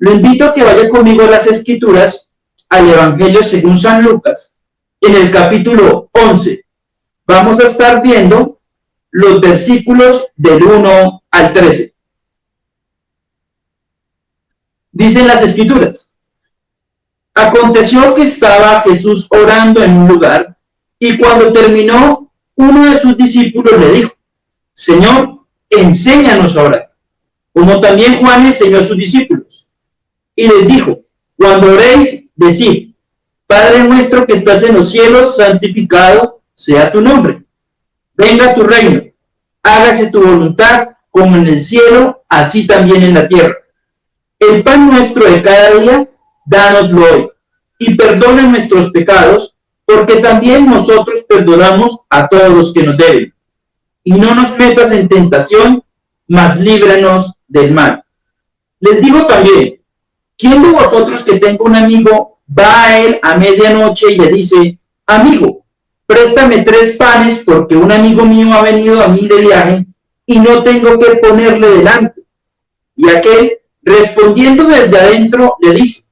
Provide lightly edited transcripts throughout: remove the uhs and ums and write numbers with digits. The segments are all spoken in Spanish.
Lo invito a que vaya conmigo a las Escrituras, al Evangelio según San Lucas, en el capítulo 11. Vamos a estar viendo los versículos del 1 al 13. Dicen las Escrituras: aconteció que estaba Jesús orando en un lugar, y cuando terminó, uno de sus discípulos le dijo: Señor, enséñanos a orar, como también Juan enseñó a sus discípulos. Y les dijo: cuando oréis, decid: Padre nuestro que estás en los cielos, santificado sea tu nombre. Venga tu reino. Hágase tu voluntad, como en el cielo, así también en la tierra. El pan nuestro de cada día, dánoslo hoy. Y perdona nuestros pecados, porque también nosotros perdonamos a todos los que nos deben. Y no nos metas en tentación, mas líbranos del mal. Les digo también: ¿quién de vosotros que tenga un amigo va a él a medianoche y le dice: amigo, préstame 3 panes porque un amigo mío ha venido a mí de viaje y no tengo que ponerle delante? Y aquel, respondiendo desde adentro, le dice: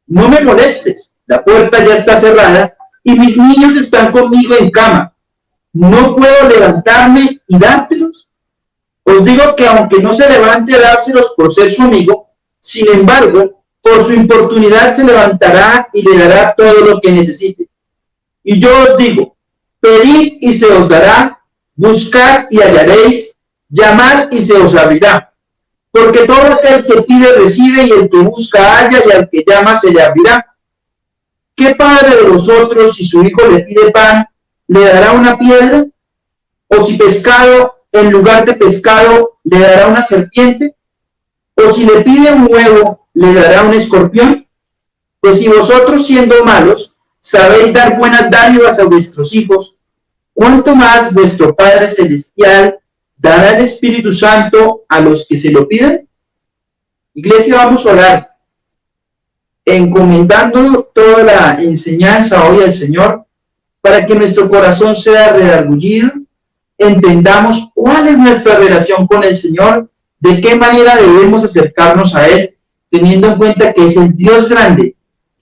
no me molestes, la puerta ya está cerrada y mis niños están conmigo en cama. ¿No puedo levantarme y dártelos? Os digo que aunque no se levante a dárselos por ser su amigo, sin embargo, por su importunidad se levantará y le dará todo lo que necesite. Y yo os digo: pedid y se os dará, buscad y hallaréis, llamad y se os abrirá. Porque todo aquel que pide recibe, y el que busca halla, y al que llama se le abrirá. ¿Qué padre de vosotros, si su hijo le pide pan, le dará una piedra? ¿O si pescado, en lugar de pescado, le dará una serpiente? ¿O si le pide un huevo, le dará un escorpión? Pues si vosotros, siendo malos, sabéis dar buenas dádivas a vuestros hijos, ¿cuánto más vuestro Padre Celestial dará el Espíritu Santo a los que se lo piden? Iglesia, vamos a orar, encomendando toda la enseñanza hoy al Señor, para que nuestro corazón sea redargullido, entendamos cuál es nuestra relación con el Señor, de qué manera debemos acercarnos a Él, teniendo en cuenta que es el Dios grande,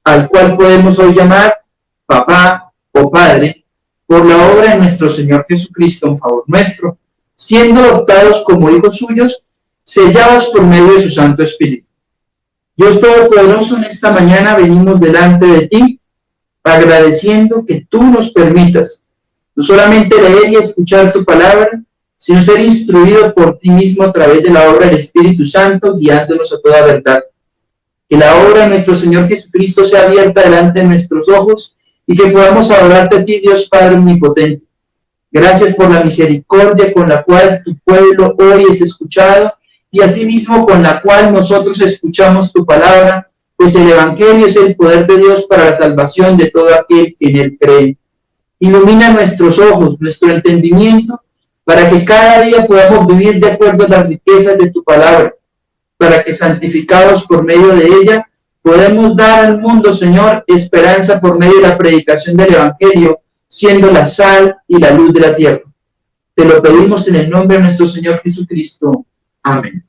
al cual podemos hoy llamar Papá o Padre, por la obra de nuestro Señor Jesucristo en favor nuestro, siendo adoptados como hijos suyos, sellados por medio de su Santo Espíritu. Dios Todopoderoso, en esta mañana venimos delante de ti, agradeciendo que tú nos permitas no solamente leer y escuchar tu palabra, sino ser instruido por ti mismo a través de la obra del Espíritu Santo, guiándonos a toda verdad. Que la obra de nuestro Señor Jesucristo sea abierta delante de nuestros ojos y que podamos adorarte a ti, Dios Padre Omnipotente. Gracias por la misericordia con la cual tu pueblo hoy es escuchado y asimismo con la cual nosotros escuchamos tu palabra, pues el Evangelio es el poder de Dios para la salvación de todo aquel que en él cree. Ilumina nuestros ojos, nuestro entendimiento, para que cada día podamos vivir de acuerdo a las riquezas de tu palabra, para que santificados por medio de ella, podemos dar al mundo, Señor, esperanza por medio de la predicación del Evangelio, siendo la sal y la luz de la tierra. Te lo pedimos en el nombre de nuestro Señor Jesucristo. Amén.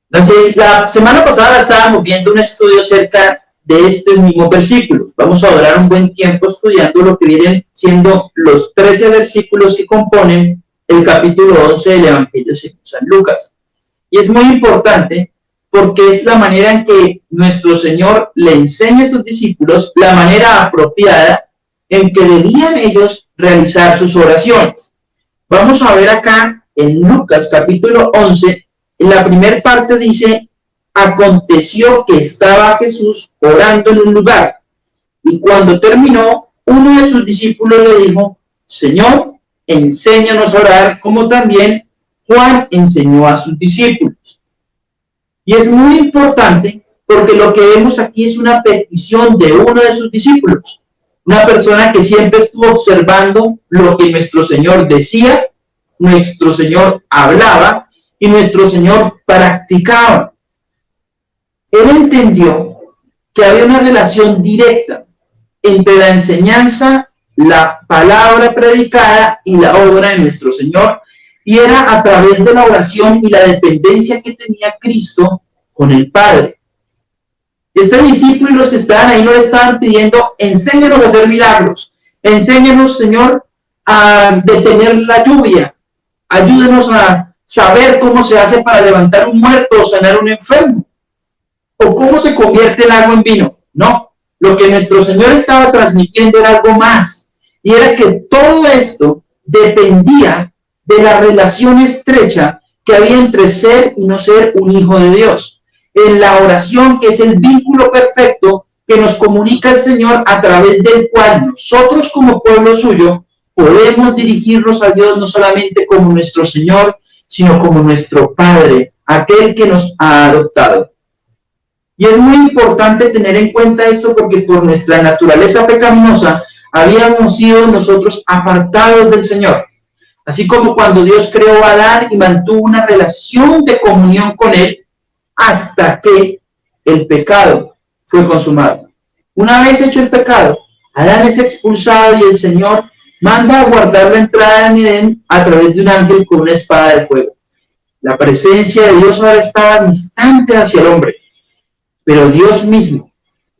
La semana pasada estábamos viendo un estudio acerca de este mismo versículo. Vamos a durar un buen tiempo estudiando lo que vienen siendo los 13 versículos que componen el capítulo 11 del Evangelio según San Lucas. Y es muy importante porque es la manera en que nuestro Señor le enseña a sus discípulos la manera apropiada en que debían ellos realizar sus oraciones. Vamos a ver acá en Lucas capítulo 11, en la primera parte dice: aconteció que estaba Jesús orando en un lugar, y cuando terminó, uno de sus discípulos le dijo: Señor, enséñanos a orar, como también Juan enseñó a sus discípulos. Y es muy importante porque lo que vemos aquí es una petición de uno de sus discípulos, una persona que siempre estuvo observando lo que nuestro Señor decía, nuestro Señor hablaba y nuestro Señor practicaba. Él entendió que había una relación directa entre la enseñanza, la palabra predicada y la obra de nuestro Señor, y era a través de la oración y la dependencia que tenía Cristo con el Padre. Este discípulo y los que estaban ahí no le estaban pidiendo, enséñanos a hacer milagros, enséñanos, Señor, a detener la lluvia, ayúdenos a saber cómo se hace para levantar un muerto o sanar un enfermo, o cómo se convierte el agua en vino. No, lo que nuestro Señor estaba transmitiendo era algo más, y era que todo esto dependía de la relación estrecha que había entre ser y no ser un hijo de Dios. En la oración, que es el vínculo perfecto que nos comunica el Señor, a través del cual nosotros como pueblo suyo podemos dirigirnos a Dios no solamente como nuestro Señor, sino como nuestro Padre, aquel que nos ha adoptado. Y es muy importante tener en cuenta esto, porque por nuestra naturaleza pecaminosa habíamos sido nosotros apartados del Señor. Así como cuando Dios creó a Adán y mantuvo una relación de comunión con él hasta que el pecado fue consumado. Una vez hecho el pecado, Adán es expulsado y el Señor manda a guardar la entrada en Edén a través de un ángel con una espada de fuego. La presencia de Dios ahora estaba distante hacia el hombre, pero Dios mismo,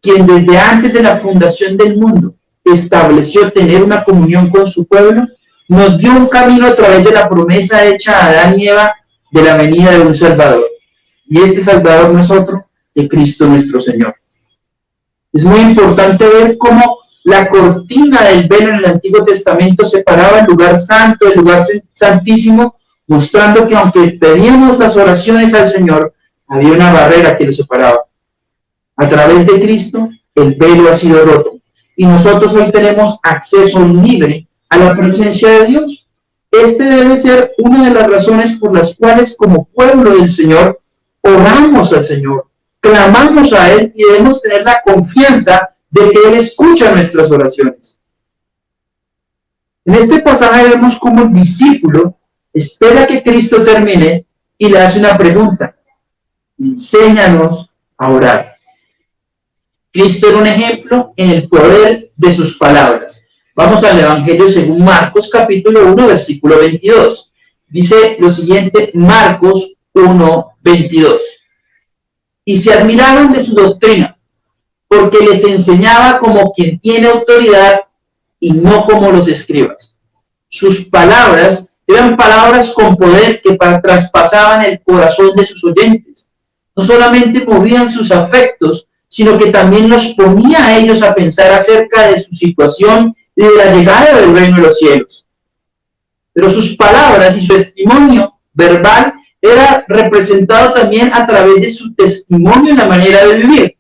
quien desde antes de la fundación del mundo estableció tener una comunión con su pueblo, nos dio un camino a través de la promesa hecha a Adán y Eva de la venida de un Salvador. Y este Salvador no es otro que Cristo nuestro Señor. Es muy importante ver cómo la cortina del velo en el Antiguo Testamento separaba el lugar santo del lugar santísimo, mostrando que aunque pedíamos las oraciones al Señor, había una barrera que lo separaba. A través de Cristo, el velo ha sido roto, y nosotros hoy tenemos acceso libre a la presencia de Dios. Este debe ser una de las razones por las cuales, como pueblo del Señor, oramos al Señor, clamamos a Él, y debemos tener la confianza de que Él escucha nuestras oraciones. En este pasaje vemos cómo el discípulo espera que Cristo termine y le hace una pregunta: enséñanos a orar. Cristo era un ejemplo en el poder de sus palabras. Vamos al Evangelio según Marcos, capítulo 1, versículo 22. Dice lo siguiente, Marcos 1, 22. Y se admiraban de su doctrina, porque les enseñaba como quien tiene autoridad y no como los escribas. Sus palabras eran palabras con poder que traspasaban el corazón de sus oyentes. No solamente movían sus afectos, sino que también los ponía a ellos a pensar acerca de su situación y de la llegada del reino de los cielos. Pero sus palabras y su testimonio verbal era representado también a través de su testimonio en la manera de vivir.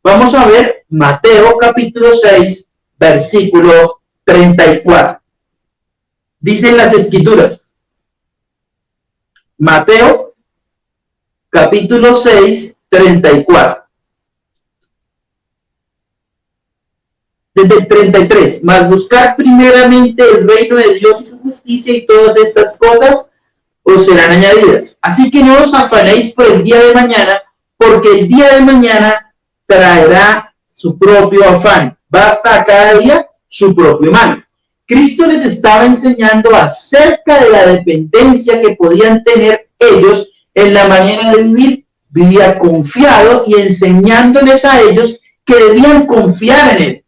Vamos a ver Mateo capítulo 6, versículo 34. Dicen las Escrituras. Mateo capítulo 6, 34. Desde el 33, mas buscar primeramente el reino de Dios y su justicia, y todas estas cosas os serán añadidas. Así que no os afanéis por el día de mañana, porque el día de mañana traerá su propio afán. Basta a cada día su propio mal. Cristo les estaba enseñando acerca de la dependencia que podían tener ellos en la manera de vivir. Vivía confiado y enseñándoles a ellos que debían confiar en Él.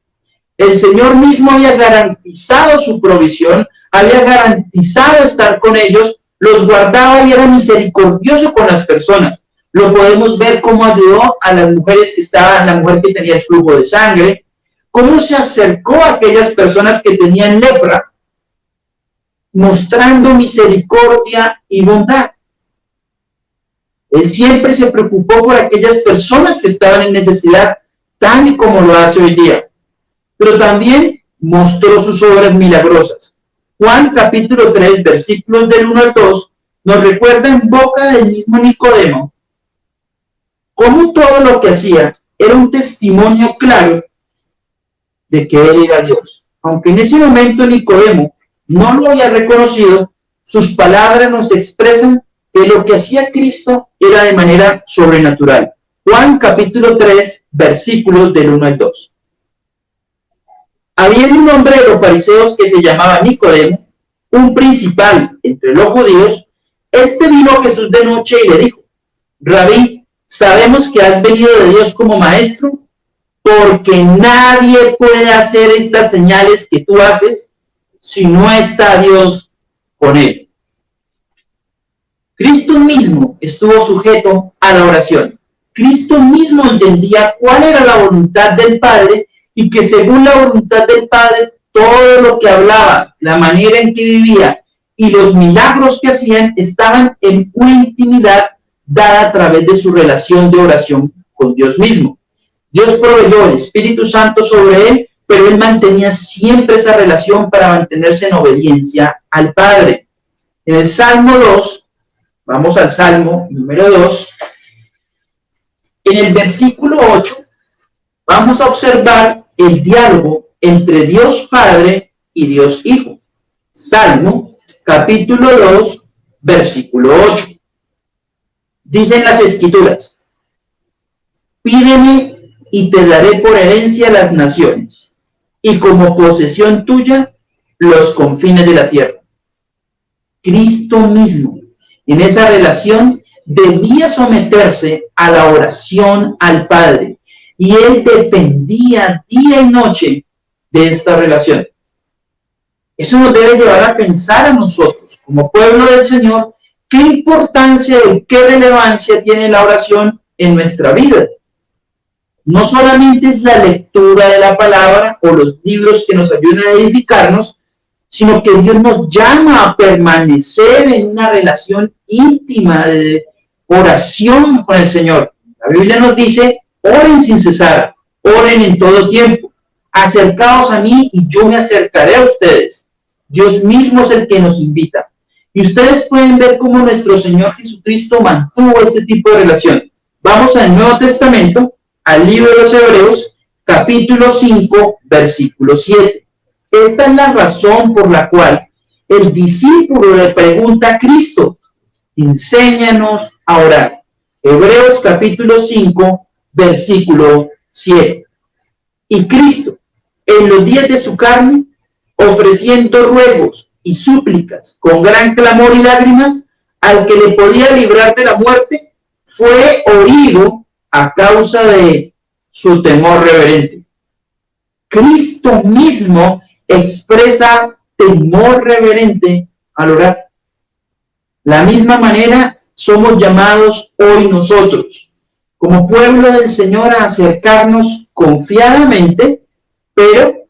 El Señor mismo había garantizado su provisión, había garantizado estar con ellos, los guardaba y era misericordioso con las personas. Lo podemos ver cómo ayudó a las mujeres que estaban, la mujer que tenía el flujo de sangre, cómo se acercó a aquellas personas que tenían lepra, mostrando misericordia y bondad. Él siempre se preocupó por aquellas personas que estaban en necesidad, tal y como lo hace hoy día. Pero también mostró sus obras milagrosas. Juan capítulo 3, versículos del 1 al 2, nos recuerda en boca del mismo Nicodemo cómo todo lo que hacía era un testimonio claro de que Él era Dios. Aunque en ese momento Nicodemo no lo había reconocido, sus palabras nos expresan que lo que hacía Cristo era de manera sobrenatural. Juan capítulo 3, versículos del 1 al 2. Había un hombre de los fariseos que se llamaba Nicodemo, un principal entre los judíos, este vino a Jesús de noche y le dijo: Rabí, sabemos que has venido de Dios como maestro, porque nadie puede hacer estas señales que tú haces si no está Dios con él. Cristo mismo estuvo sujeto a la oración. Cristo mismo entendía cuál era la voluntad del Padre y que según la voluntad del Padre, todo lo que hablaba, la manera en que vivía y los milagros que hacían estaban en una intimidad dada a través de su relación de oración con Dios mismo. Dios proveyó el Espíritu Santo sobre él, pero él mantenía siempre esa relación para mantenerse en obediencia al Padre. En el Salmo 2, vamos al Salmo número 2, en el versículo 8, vamos a observar el diálogo entre Dios Padre y Dios Hijo. Salmo, capítulo 2, versículo 8. Dicen las Escrituras: Pídeme y te daré por herencia las naciones, y como posesión tuya los confines de la tierra. Cristo mismo, en esa relación, debía someterse a la oración al Padre, y él dependía día y noche de esta relación. Eso nos debe llevar a pensar a nosotros, como pueblo del Señor, qué importancia y qué relevancia tiene la oración en nuestra vida. No solamente es la lectura de la palabra o los libros que nos ayudan a edificarnos, sino que Dios nos llama a permanecer en una relación íntima de oración con el Señor. La Biblia nos dice: oren sin cesar, oren en todo tiempo, acercaos a mí y yo me acercaré a ustedes. Dios mismo es el que nos invita. Y ustedes pueden ver cómo nuestro Señor Jesucristo mantuvo este tipo de relación. Vamos al Nuevo Testamento, al libro de los Hebreos, capítulo 5, versículo 7. Esta es la razón por la cual el discípulo le pregunta a Cristo: enséñanos a orar. Hebreos capítulo 5, versículo 7. Y Cristo, en los días de su carne, ofreciendo ruegos y súplicas con gran clamor y lágrimas al que le podía librar de la muerte, fue oído a causa de su temor reverente. Cristo mismo expresa temor reverente al orar. La misma manera somos llamados hoy nosotros, como pueblo del Señor, a acercarnos confiadamente, pero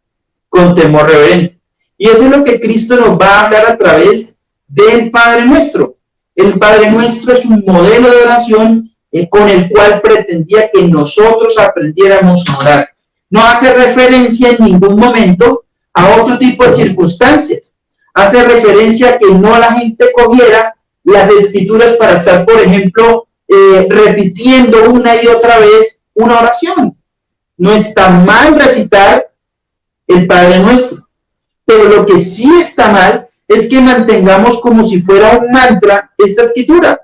con temor reverente. Y eso es lo que Cristo nos va a hablar a través del Padre Nuestro. El Padre Nuestro es un modelo de oración con el cual pretendía que nosotros aprendiéramos a orar. No hace referencia en ningún momento a otro tipo de circunstancias. Hace referencia a que no la gente cogiera las escrituras para estar, por ejemplo, repitiendo una y otra vez una oración. No está mal recitar el Padre Nuestro, pero lo que sí está mal es que mantengamos como si fuera un mantra esta escritura.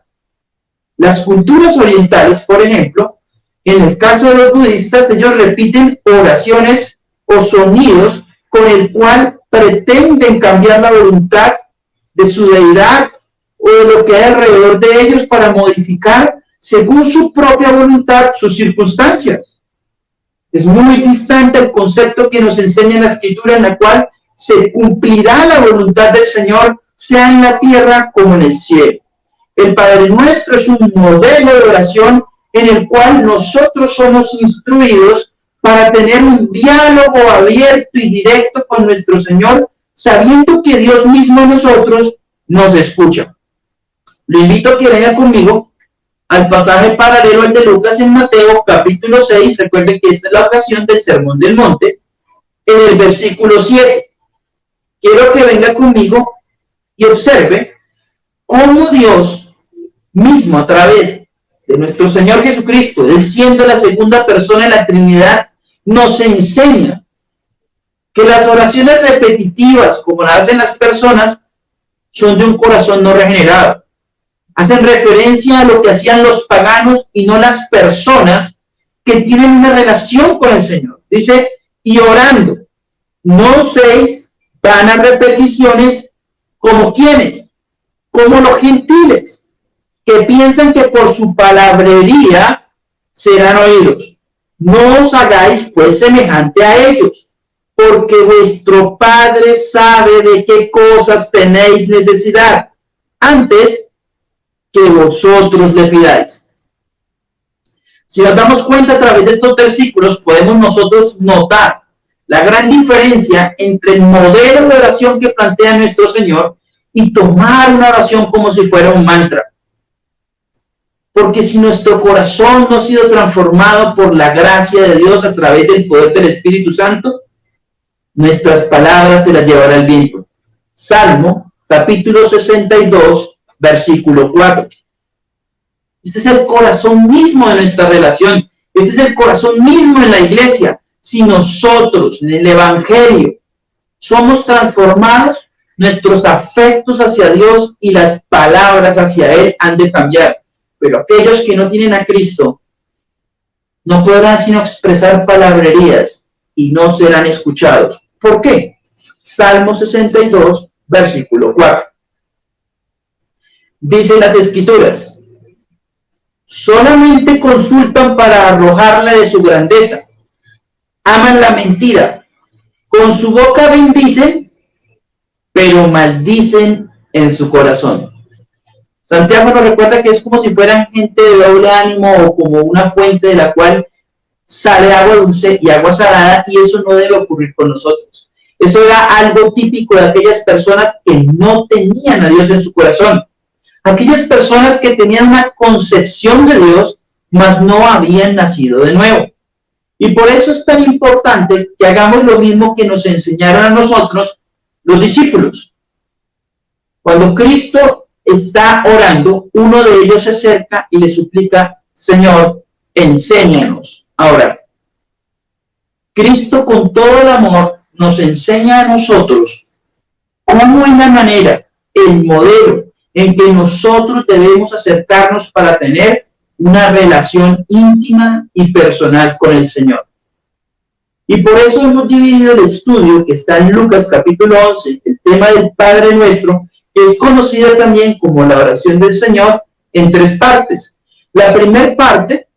Las culturas orientales, por ejemplo, en el caso de los budistas, ellos repiten oraciones o sonidos con el cual pretenden cambiar la voluntad de su deidad o de lo que hay alrededor de ellos para modificar según su propia voluntad sus circunstancias. Es muy distante el concepto que nos enseña la Escritura, en la cual se cumplirá la voluntad del Señor, sea en la tierra como en el cielo. El Padre Nuestro es un modelo de oración en el cual nosotros somos instruidos para tener un diálogo abierto y directo con nuestro Señor, sabiendo que Dios mismo nosotros nos escucha. Lo invito a que venga conmigo al pasaje paralelo al de Lucas en Mateo, capítulo 6. Recuerden que esta es la ocasión del Sermón del Monte, en el versículo 7. Quiero que venga conmigo y observe cómo Dios mismo, a través de nuestro Señor Jesucristo, Él siendo la segunda persona de la Trinidad, nos enseña que las oraciones repetitivas, como las hacen las personas, son de un corazón no regenerado. Hacen referencia a lo que hacían los paganos y no las personas que tienen una relación con el Señor. Dice: y orando, no uséis vanas repeticiones ¿Como quiénes? Como los gentiles, que piensan que por su palabrería serán oídos. No os hagáis pues semejante a ellos, porque vuestro Padre sabe de qué cosas tenéis necesidad, antes que vosotros le pidáis. Si nos damos cuenta a través de estos versículos, podemos nosotros notar la gran diferencia entre el modelo de oración que plantea nuestro Señor y tomar una oración como si fuera un mantra. Porque si nuestro corazón no ha sido transformado por la gracia de Dios a través del poder del Espíritu Santo, nuestras palabras se las llevará el viento. Salmo, capítulo 62, versículo 4. Este es el corazón mismo de nuestra relación. Este es el corazón mismo en la iglesia. Si nosotros, en el Evangelio, somos transformados, nuestros afectos hacia Dios y las palabras hacia Él han de cambiar. Pero aquellos que no tienen a Cristo no podrán sino expresar palabrerías y no serán escuchados. ¿Por qué? Salmo 62, versículo 4. Dicen las Escrituras: solamente consultan para arrojarla de su grandeza. Aman la mentira. Con su boca bendicen, pero maldicen en su corazón. Santiago nos recuerda que es como si fueran gente de doble ánimo o como una fuente de la cual sale agua dulce y agua salada, y eso no debe ocurrir con nosotros. Eso era algo típico de aquellas personas que no tenían a Dios en su corazón. Aquellas personas que tenían una concepción de Dios, mas no habían nacido de nuevo. Y por eso es tan importante que hagamos lo mismo que nos enseñaron a nosotros los discípulos. Cuando Cristo está orando, uno de ellos se acerca y le suplica: Señor, enséñanos a orar. Cristo, con todo el amor, nos enseña a nosotros cómo es la manera, el modelo en que nosotros debemos acercarnos para tener una relación íntima y personal con el Señor. Y por eso hemos dividido el estudio que está en Lucas capítulo 11, el tema del Padre Nuestro, que es conocida también como la oración del Señor, en 3 partes. La primera parte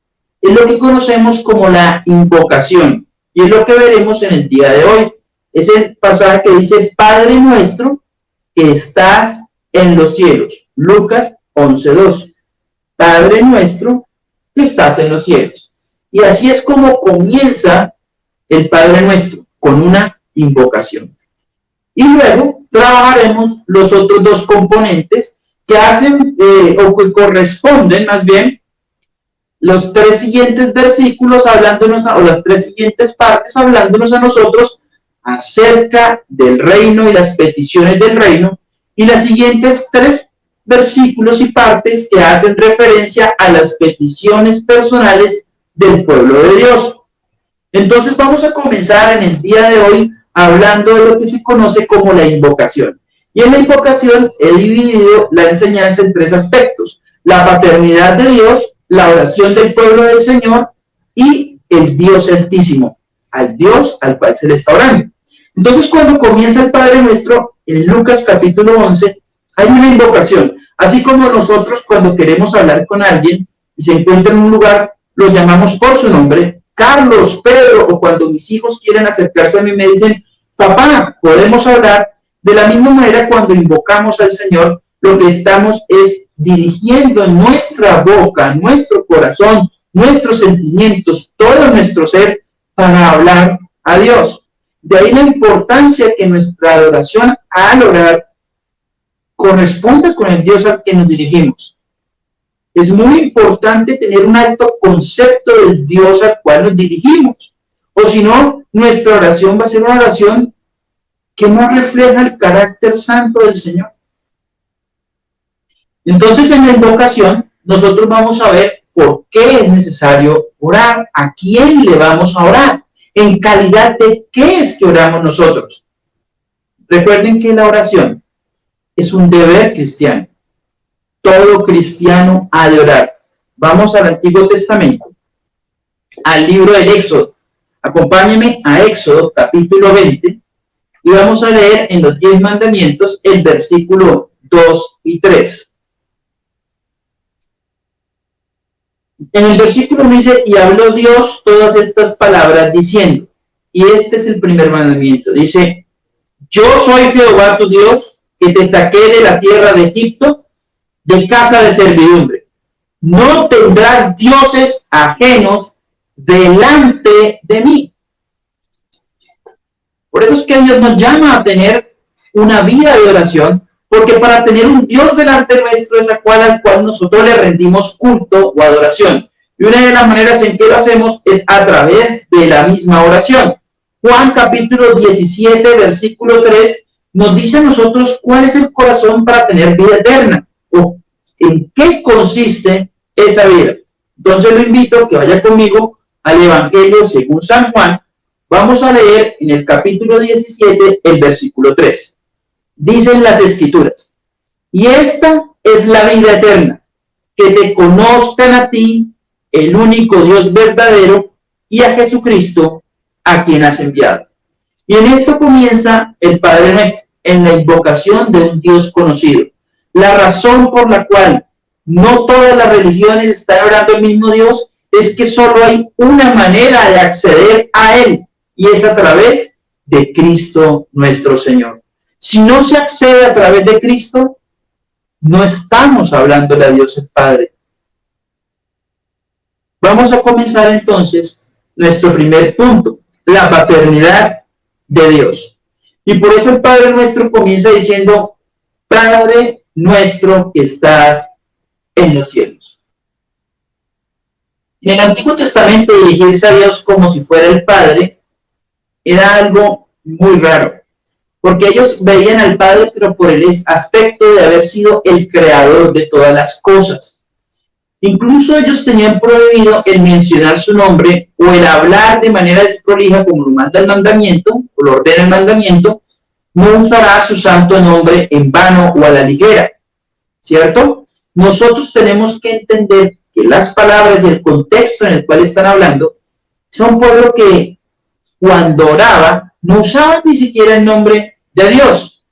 es lo que conocemos como la invocación, y es lo que veremos en el día de hoy. Es el pasaje que dice: Padre nuestro que estás en los cielos. Lucas 11:2. Padre nuestro que estás en los cielos. Y así es como comienza el Padre Nuestro, con una invocación. Y luego trabajaremos los otros 2 componentes que hacen o que corresponden más bien los 3 siguientes versículos hablándonos, o las 3 siguientes partes hablándonos a nosotros acerca del reino y las peticiones del reino, y las siguientes 3 versículos y partes que hacen referencia a las peticiones personales del pueblo de Dios. Entonces vamos a comenzar en el día de hoy hablando de lo que se conoce como la invocación. Y en la invocación he dividido la enseñanza en 3 aspectos: la paternidad de Dios, la oración del pueblo del Señor y el Dios Altísimo, al Dios al cual se le está orando. Entonces, cuando comienza el Padre Nuestro, en Lucas capítulo 11, hay una invocación. Así como nosotros, cuando queremos hablar con alguien y se encuentra en un lugar, lo llamamos por su nombre: Carlos, Pedro, o cuando mis hijos quieren acercarse a mí me dicen: papá, podemos hablar. De la misma manera, cuando invocamos al Señor, lo que estamos es dirigiendo nuestra boca, nuestro corazón, nuestros sentimientos, todo nuestro ser para hablar a Dios. De ahí la importancia que nuestra adoración al orar corresponda con el Dios al que nos dirigimos. Es muy importante tener un alto concepto del Dios al cual nos dirigimos. O si no, nuestra oración va a ser una oración que no refleja el carácter santo del Señor. Entonces, en la invocación, nosotros vamos a ver por qué es necesario orar, a quién le vamos a orar, en calidad de qué es que oramos nosotros. Recuerden que la oración es un deber cristiano. Todo cristiano ha de orar. Vamos al Antiguo Testamento, al libro del Éxodo. Acompáñenme a Éxodo, capítulo 20, Y vamos a leer en los 10 mandamientos el versículo 2 y 3. En el versículo dice, y habló Dios todas estas palabras diciendo, y este es el primer mandamiento, dice, yo soy Jehová tu Dios, que te saqué de la tierra de Egipto, de casa de servidumbre. No tendrás dioses ajenos delante de mí. Por eso es que Dios nos llama a tener una vida de oración, porque para tener un Dios delante nuestro es al cual nosotros le rendimos culto o adoración. Y una de las maneras en que lo hacemos es a través de la misma oración. Juan capítulo 17, versículo 3, nos dice a nosotros cuál es el corazón para tener vida eterna, o en qué consiste esa vida. Entonces lo invito a que vaya conmigo al Evangelio según San Juan. Vamos a leer en el capítulo 17, el versículo 3. Dicen las Escrituras, y esta es la vida eterna, que te conozcan a ti, el único Dios verdadero, y a Jesucristo, a quien has enviado. Y en esto comienza el Padre Nuestro, en la invocación de un Dios conocido. La razón por la cual no todas las religiones están orando al mismo Dios es que solo hay una manera de acceder a Él, y es a través de Cristo nuestro Señor. Si no se accede a través de Cristo, no estamos hablándole a Dios el Padre. Vamos a comenzar entonces nuestro primer punto, la paternidad de Dios. Y por eso el Padre Nuestro comienza diciendo, Padre nuestro que estás en los cielos. En el Antiguo Testamento dirigirse a Dios como si fuera el Padre era algo muy raro, porque ellos veían al Padre pero por el aspecto de haber sido el creador de todas las cosas. Incluso ellos tenían prohibido el mencionar su nombre o el hablar de manera desprolija como lo manda el mandamiento, o lo ordena el mandamiento, no usará su santo nombre en vano o a la ligera, ¿cierto? Nosotros tenemos que entender que las palabras del contexto en el cual están hablando son por lo que cuando oraba no usaban ni siquiera el nombre de Dios.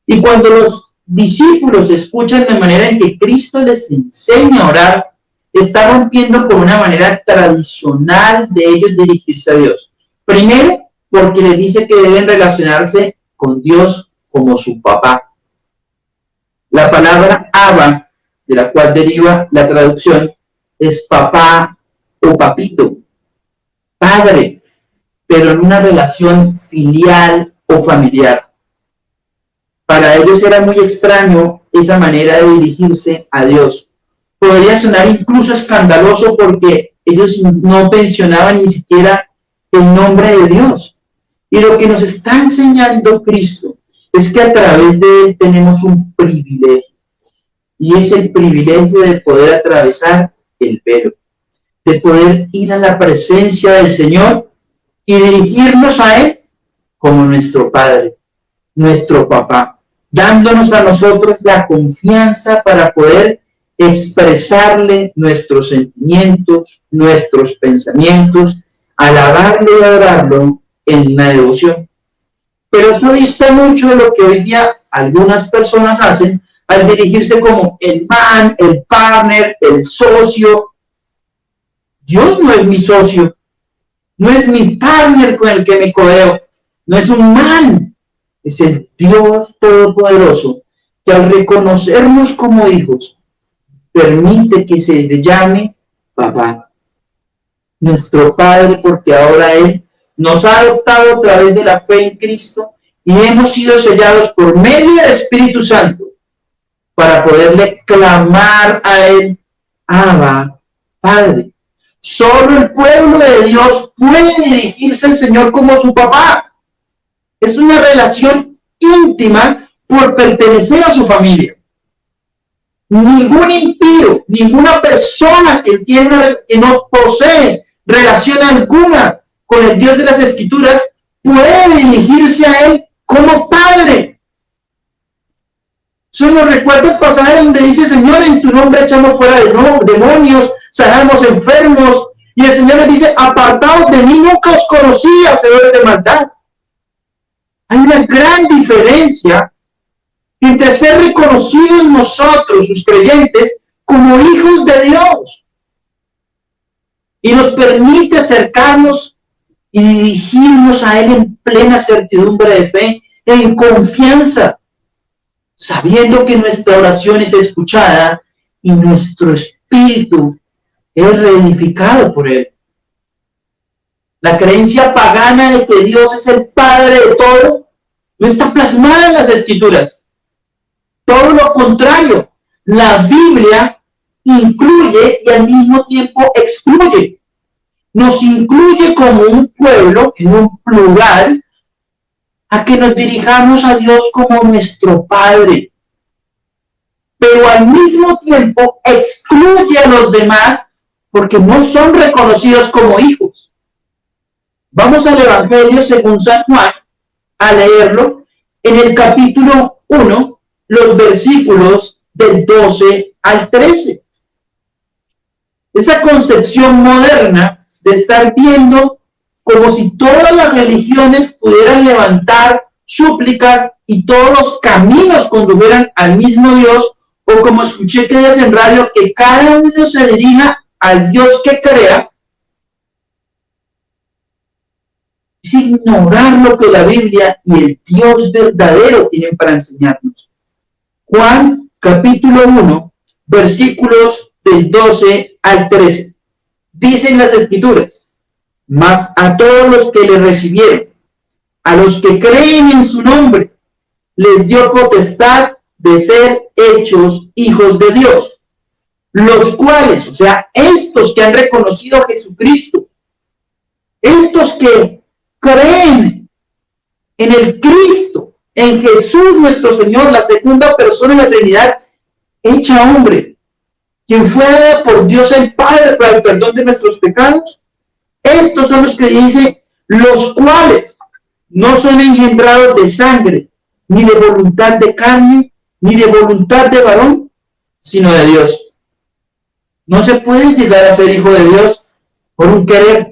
Y cuando los discípulos escuchan la manera en que Cristo les enseña a orar, está rompiendo con una manera tradicional de ellos dirigirse a Dios. Primero, porque les dice que deben relacionarse con Dios como su papá. La palabra Abba, de la cual deriva la traducción, es papá o papito, padre, pero en una relación filial o familiar. Para ellos era muy extraño esa manera de dirigirse a Dios. Podría sonar incluso escandaloso porque ellos no mencionaban ni siquiera el nombre de Dios. Y lo que nos está enseñando Cristo es que a través de Él tenemos un privilegio. Y es el privilegio de poder atravesar el velo, de poder ir a la presencia del Señor y dirigirnos a Él como nuestro Padre, nuestro Papá, dándonos a nosotros la confianza para poder expresarle nuestros sentimientos, nuestros pensamientos, alabarlo y adorarlo en una devoción. Pero eso dista mucho de lo que hoy día algunas personas hacen al dirigirse como el man, el partner, el socio. Dios no es mi socio, no es mi partner con el que me codeo, no es un man, es el Dios Todopoderoso que al reconocernos como hijos permite que se le llame papá, nuestro Padre, porque ahora Él nos ha adoptado a través de la fe en Cristo y hemos sido sellados por medio del Espíritu Santo para poderle clamar a Él, Abba, Padre. Solo el pueblo de Dios puede dirigirse al Señor como su papá. Es una relación íntima por pertenecer a su familia. Ningún impío, ninguna persona que no posee relación alguna con el Dios de las Escrituras puede dirigirse a Él como Padre. Eso nos recuerda el pasaje donde dice, Señor, en tu nombre echamos fuera demonios, sanamos enfermos, y el Señor les dice, apartados de mí, nunca os conocí, hacedores de maldad. Hay una gran diferencia entre ser reconocidos nosotros, sus creyentes, como hijos de Dios. Y nos permite acercarnos y dirigirnos a Él en plena certidumbre de fe, en confianza, sabiendo que nuestra oración es escuchada y nuestro espíritu es reedificado por Él. La creencia pagana de que Dios es el Padre de todo no está plasmada en las Escrituras. Todo lo contrario, la Biblia incluye y al mismo tiempo excluye. Nos incluye como un pueblo, en un plural, a que nos dirijamos a Dios como nuestro Padre. Pero al mismo tiempo excluye a los demás porque no son reconocidos como hijos. Vamos al Evangelio según San Juan a leerlo en el capítulo 1, los versículos del 12 al 13. Esa concepción moderna de estar viendo como si todas las religiones pudieran levantar súplicas y todos los caminos condujeran al mismo Dios, o como escuché que dice en radio, que cada uno se dirija al Dios que crea, es ignorar lo que la Biblia y el Dios verdadero tienen para enseñarnos. Juan capítulo 1, versículos del 12 al 13. Dicen las Escrituras: mas a todos los que le recibieron, a los que creen en su nombre, les dio potestad de ser hechos hijos de Dios, los cuales, o sea, estos que han reconocido a Jesucristo, estos que creen en el Cristo, en Jesús nuestro Señor, la segunda persona de la Trinidad, hecha hombre, quien fue dada por Dios el Padre para el perdón de nuestros pecados. Estos son los que dice, los cuales no son engendrados de sangre, ni de voluntad de carne, ni de voluntad de varón, sino de Dios. No se puede llegar a ser hijo de Dios por un querer.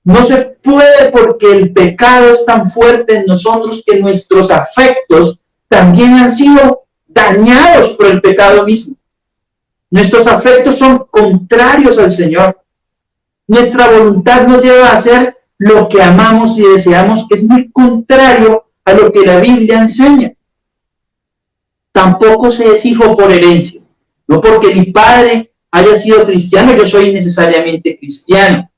No se puede, porque el pecado es tan fuerte en nosotros que nuestros afectos también han sido dañados por el pecado mismo. Nuestros afectos son contrarios al Señor. Nuestra voluntad nos lleva a hacer lo que amamos y deseamos, que es muy contrario a lo que la Biblia enseña. Tampoco se es hijo por herencia. No porque mi padre haya sido cristiano, yo soy necesariamente cristiano.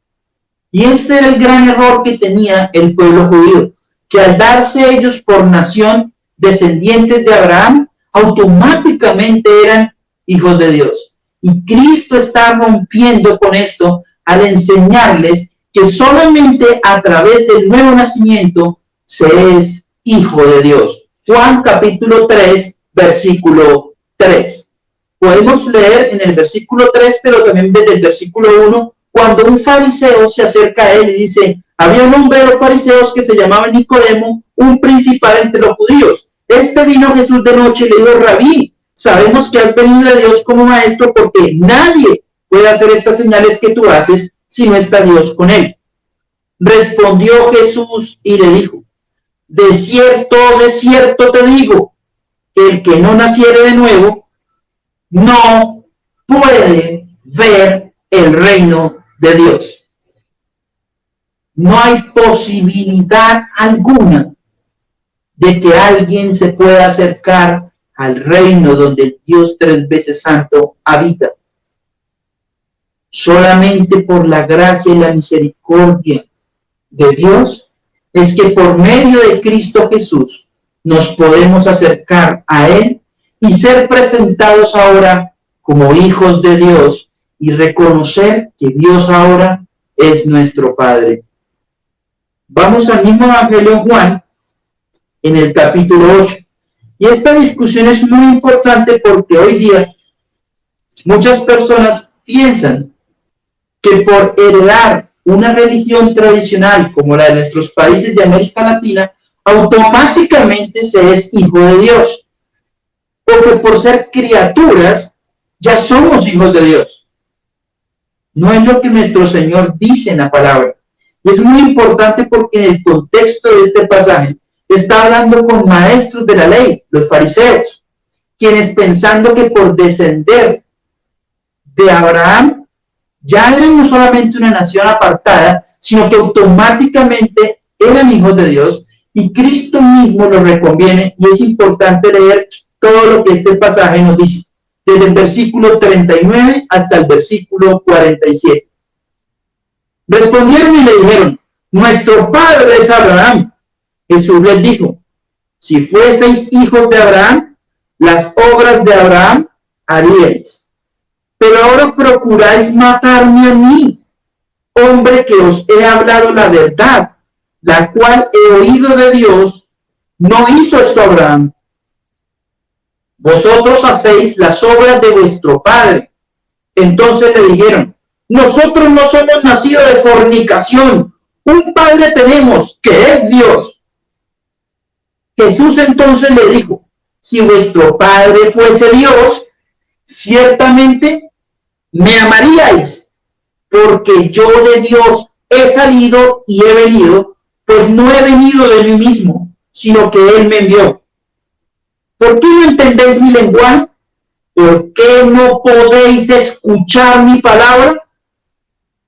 Y este era el gran error que tenía el pueblo judío, que al darse ellos por nación descendientes de Abraham, automáticamente eran hijos de Dios. Y Cristo está rompiendo con esto al enseñarles que solamente a través del nuevo nacimiento se es hijo de Dios. Juan capítulo 3, versículo 3. Podemos leer en el versículo 3, pero también desde el versículo 1, cuando un fariseo se acerca a él y dice: había un hombre de los fariseos que se llamaba Nicodemo, un principal entre los judíos. Este vino a Jesús de noche y le dijo: Rabí, sabemos que has venido de Dios como maestro, porque nadie puede hacer estas señales que tú haces si no está Dios con él. Respondió Jesús y le dijo: de cierto te digo, que el que no naciere de nuevo no puede ver el reino de Dios. No hay posibilidad alguna de que alguien se pueda acercar al reino donde el Dios tres veces santo habita. Solamente por la gracia y la misericordia de Dios es que por medio de Cristo Jesús nos podemos acercar a Él y ser presentados ahora como hijos de Dios y reconocer que Dios ahora es nuestro Padre. Vamos al mismo Evangelio de Juan, en el capítulo 8. Y esta discusión es muy importante porque hoy día muchas personas piensan que por heredar una religión tradicional como la de nuestros países de América Latina, automáticamente se es hijo de Dios. O que por ser criaturas ya somos hijos de Dios. No es lo que nuestro Señor dice en la palabra. Y es muy importante porque en el contexto de este pasaje está hablando con maestros de la ley, los fariseos, quienes pensando que por descender de Abraham ya eran no solamente una nación apartada, sino que automáticamente eran hijos de Dios, y Cristo mismo los reconviene, y es importante leer todo lo que este pasaje nos dice, desde el versículo 39 hasta el versículo 47. Respondieron y le dijeron: nuestro padre es Abraham. Jesús les dijo: si fueseis hijos de Abraham, las obras de Abraham haríais. Pero ahora procuráis matarme a mí, hombre que os he hablado la verdad, la cual he oído de Dios. No hizo esto Abraham. Vosotros hacéis las obras de vuestro padre. Entonces le dijeron: nosotros no somos nacidos de fornicación, un padre tenemos, que es Dios. Jesús entonces le dijo: si vuestro padre fuese Dios, ciertamente me amaríais, porque yo de Dios he salido y he venido, pues no he venido de mí mismo, sino que Él me envió. ¿Por qué no entendéis mi lenguaje? ¿Por qué no podéis escuchar mi palabra?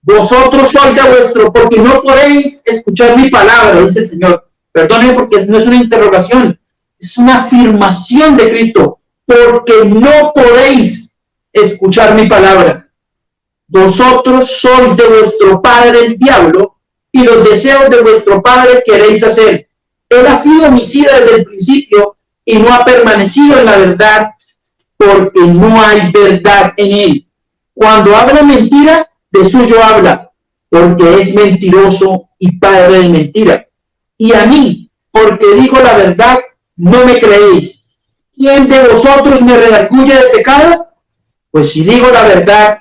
Vosotros sois de vuestro, porque no podéis escuchar mi palabra, dice el Señor. Perdónenme, porque no es una interrogación, es una afirmación de Cristo. Porque no podéis escuchar mi palabra. Vosotros sois de vuestro padre el diablo, y los deseos de vuestro padre queréis hacer. Él ha sido homicida desde el principio y no ha permanecido en la verdad, porque no hay verdad en él. Cuando habla mentira, de suyo habla, porque es mentiroso y padre de mentira. Y a mí, porque digo la verdad, no me creéis. ¿Quién de vosotros me redarguye de pecado? Pues si digo la verdad,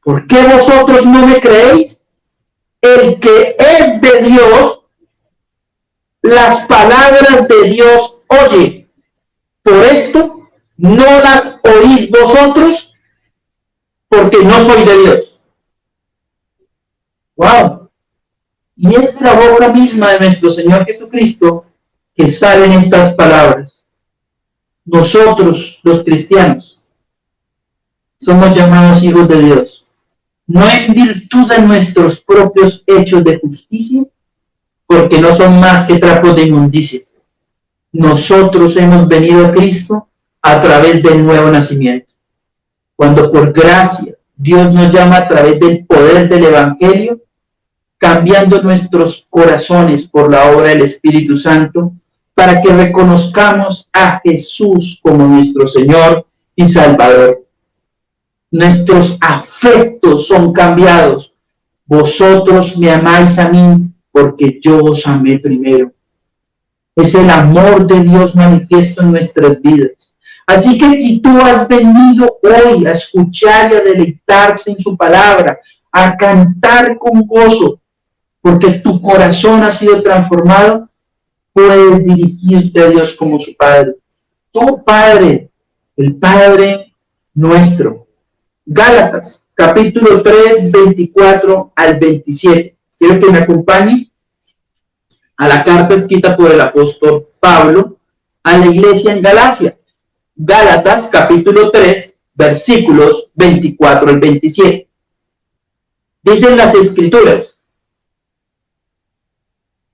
¿por qué vosotros no me creéis? El que es de Dios, las palabras de Dios oye. Por esto no las oís vosotros, porque no soy de Dios. ¡Wow! Y es de la boca misma de nuestro Señor Jesucristo que salen estas palabras. Nosotros, los cristianos, somos llamados hijos de Dios, no en virtud de nuestros propios hechos de justicia, porque no son más que trapos de inmundicia. Nosotros hemos venido a Cristo a través del nuevo nacimiento. Cuando por gracia Dios nos llama a través del poder del Evangelio, cambiando nuestros corazones por la obra del Espíritu Santo, para que reconozcamos a Jesús como nuestro Señor y Salvador. Nuestros afectos son cambiados. Vosotros me amáis a mí porque yo os amé primero. Es el amor de Dios manifiesto en nuestras vidas. Así que si tú has venido hoy a escuchar y a deleitarse en su palabra, a cantar con gozo, porque tu corazón ha sido transformado, puedes dirigirte a Dios como su Padre. Tu Padre, el Padre nuestro. Gálatas, capítulo 3, 24 al 27. Quiero que me acompañe a la carta escrita por el apóstol Pablo a la iglesia en Galacia. Gálatas, capítulo 3, versículos 24 al 27. Dicen las Escrituras: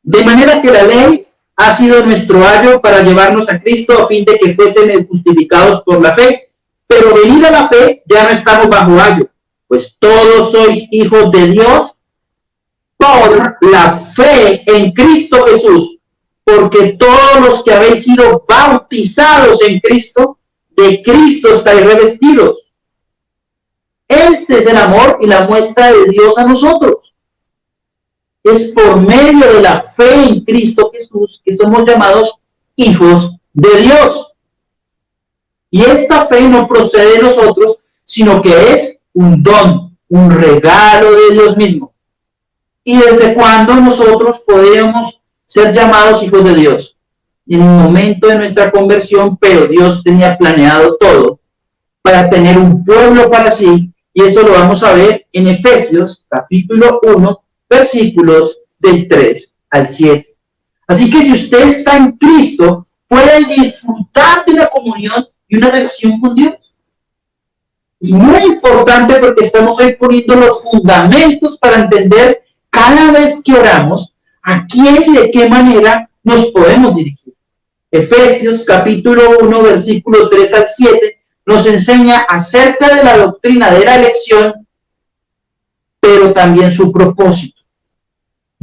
de manera que la ley ha sido nuestro ayo para llevarnos a Cristo a fin de que fuésemos justificados por la fe, pero venida la fe ya no estamos bajo ayo, pues todos sois hijos de Dios por la fe en Cristo Jesús, porque todos los que habéis sido bautizados en Cristo, de Cristo estáis revestidos. Este es el amor y la muestra de Dios a nosotros. Es por medio de la fe en Cristo Jesús que somos llamados hijos de Dios. Y esta fe no procede de nosotros, sino que es un don, un regalo de Dios mismo. ¿Y desde cuándo nosotros podemos ser llamados hijos de Dios? En un momento de nuestra conversión, pero Dios tenía planeado todo para tener un pueblo para sí, y eso lo vamos a ver en Efesios, capítulo 1, versículos del 3 al 7. Así que si usted está en Cristo, puede disfrutar de una comunión y una relación con Dios. Es muy importante porque estamos hoy poniendo los fundamentos para entender cada vez que oramos a quién y de qué manera nos podemos dirigir. Efesios capítulo 1, versículo 3 al 7 nos enseña acerca de la doctrina de la elección, pero también su propósito.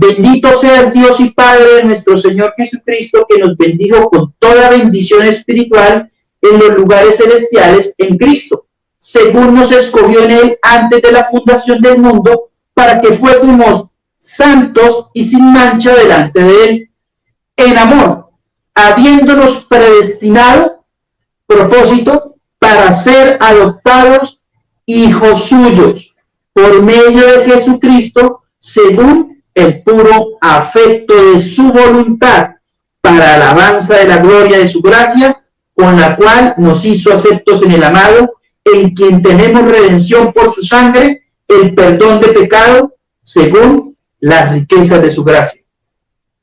Bendito sea el Dios y Padre de nuestro Señor Jesucristo, que nos bendijo con toda bendición espiritual en los lugares celestiales en Cristo, según nos escogió en Él antes de la fundación del mundo, para que fuésemos santos y sin mancha delante de Él, en amor, habiéndonos predestinado, propósito, para ser adoptados hijos suyos, por medio de Jesucristo, según el puro afecto de su voluntad, para alabanza de la gloria de su gracia, con la cual nos hizo aceptos en el amado, en quien tenemos redención por su sangre, el perdón de pecado, según las riquezas de su gracia.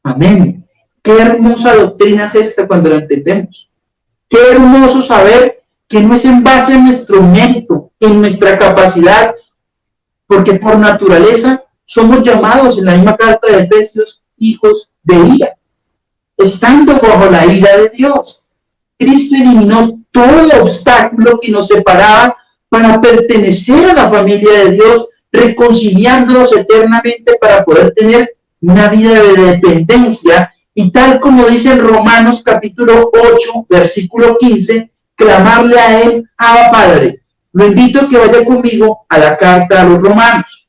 Amén. Qué hermosa doctrina es esta cuando la entendemos. Qué hermoso saber que no es en base a nuestro mérito, en nuestra capacidad, porque por naturaleza somos llamados en la misma carta de Efesios hijos de ira, estando bajo la ira de Dios. Cristo eliminó todo obstáculo que nos separaba para pertenecer a la familia de Dios, reconciliándonos eternamente para poder tener una vida de dependencia y, tal como dice en Romanos capítulo 8, versículo 15, clamarle a Él, Abba Padre. Lo invito a que vaya conmigo a la carta a los Romanos.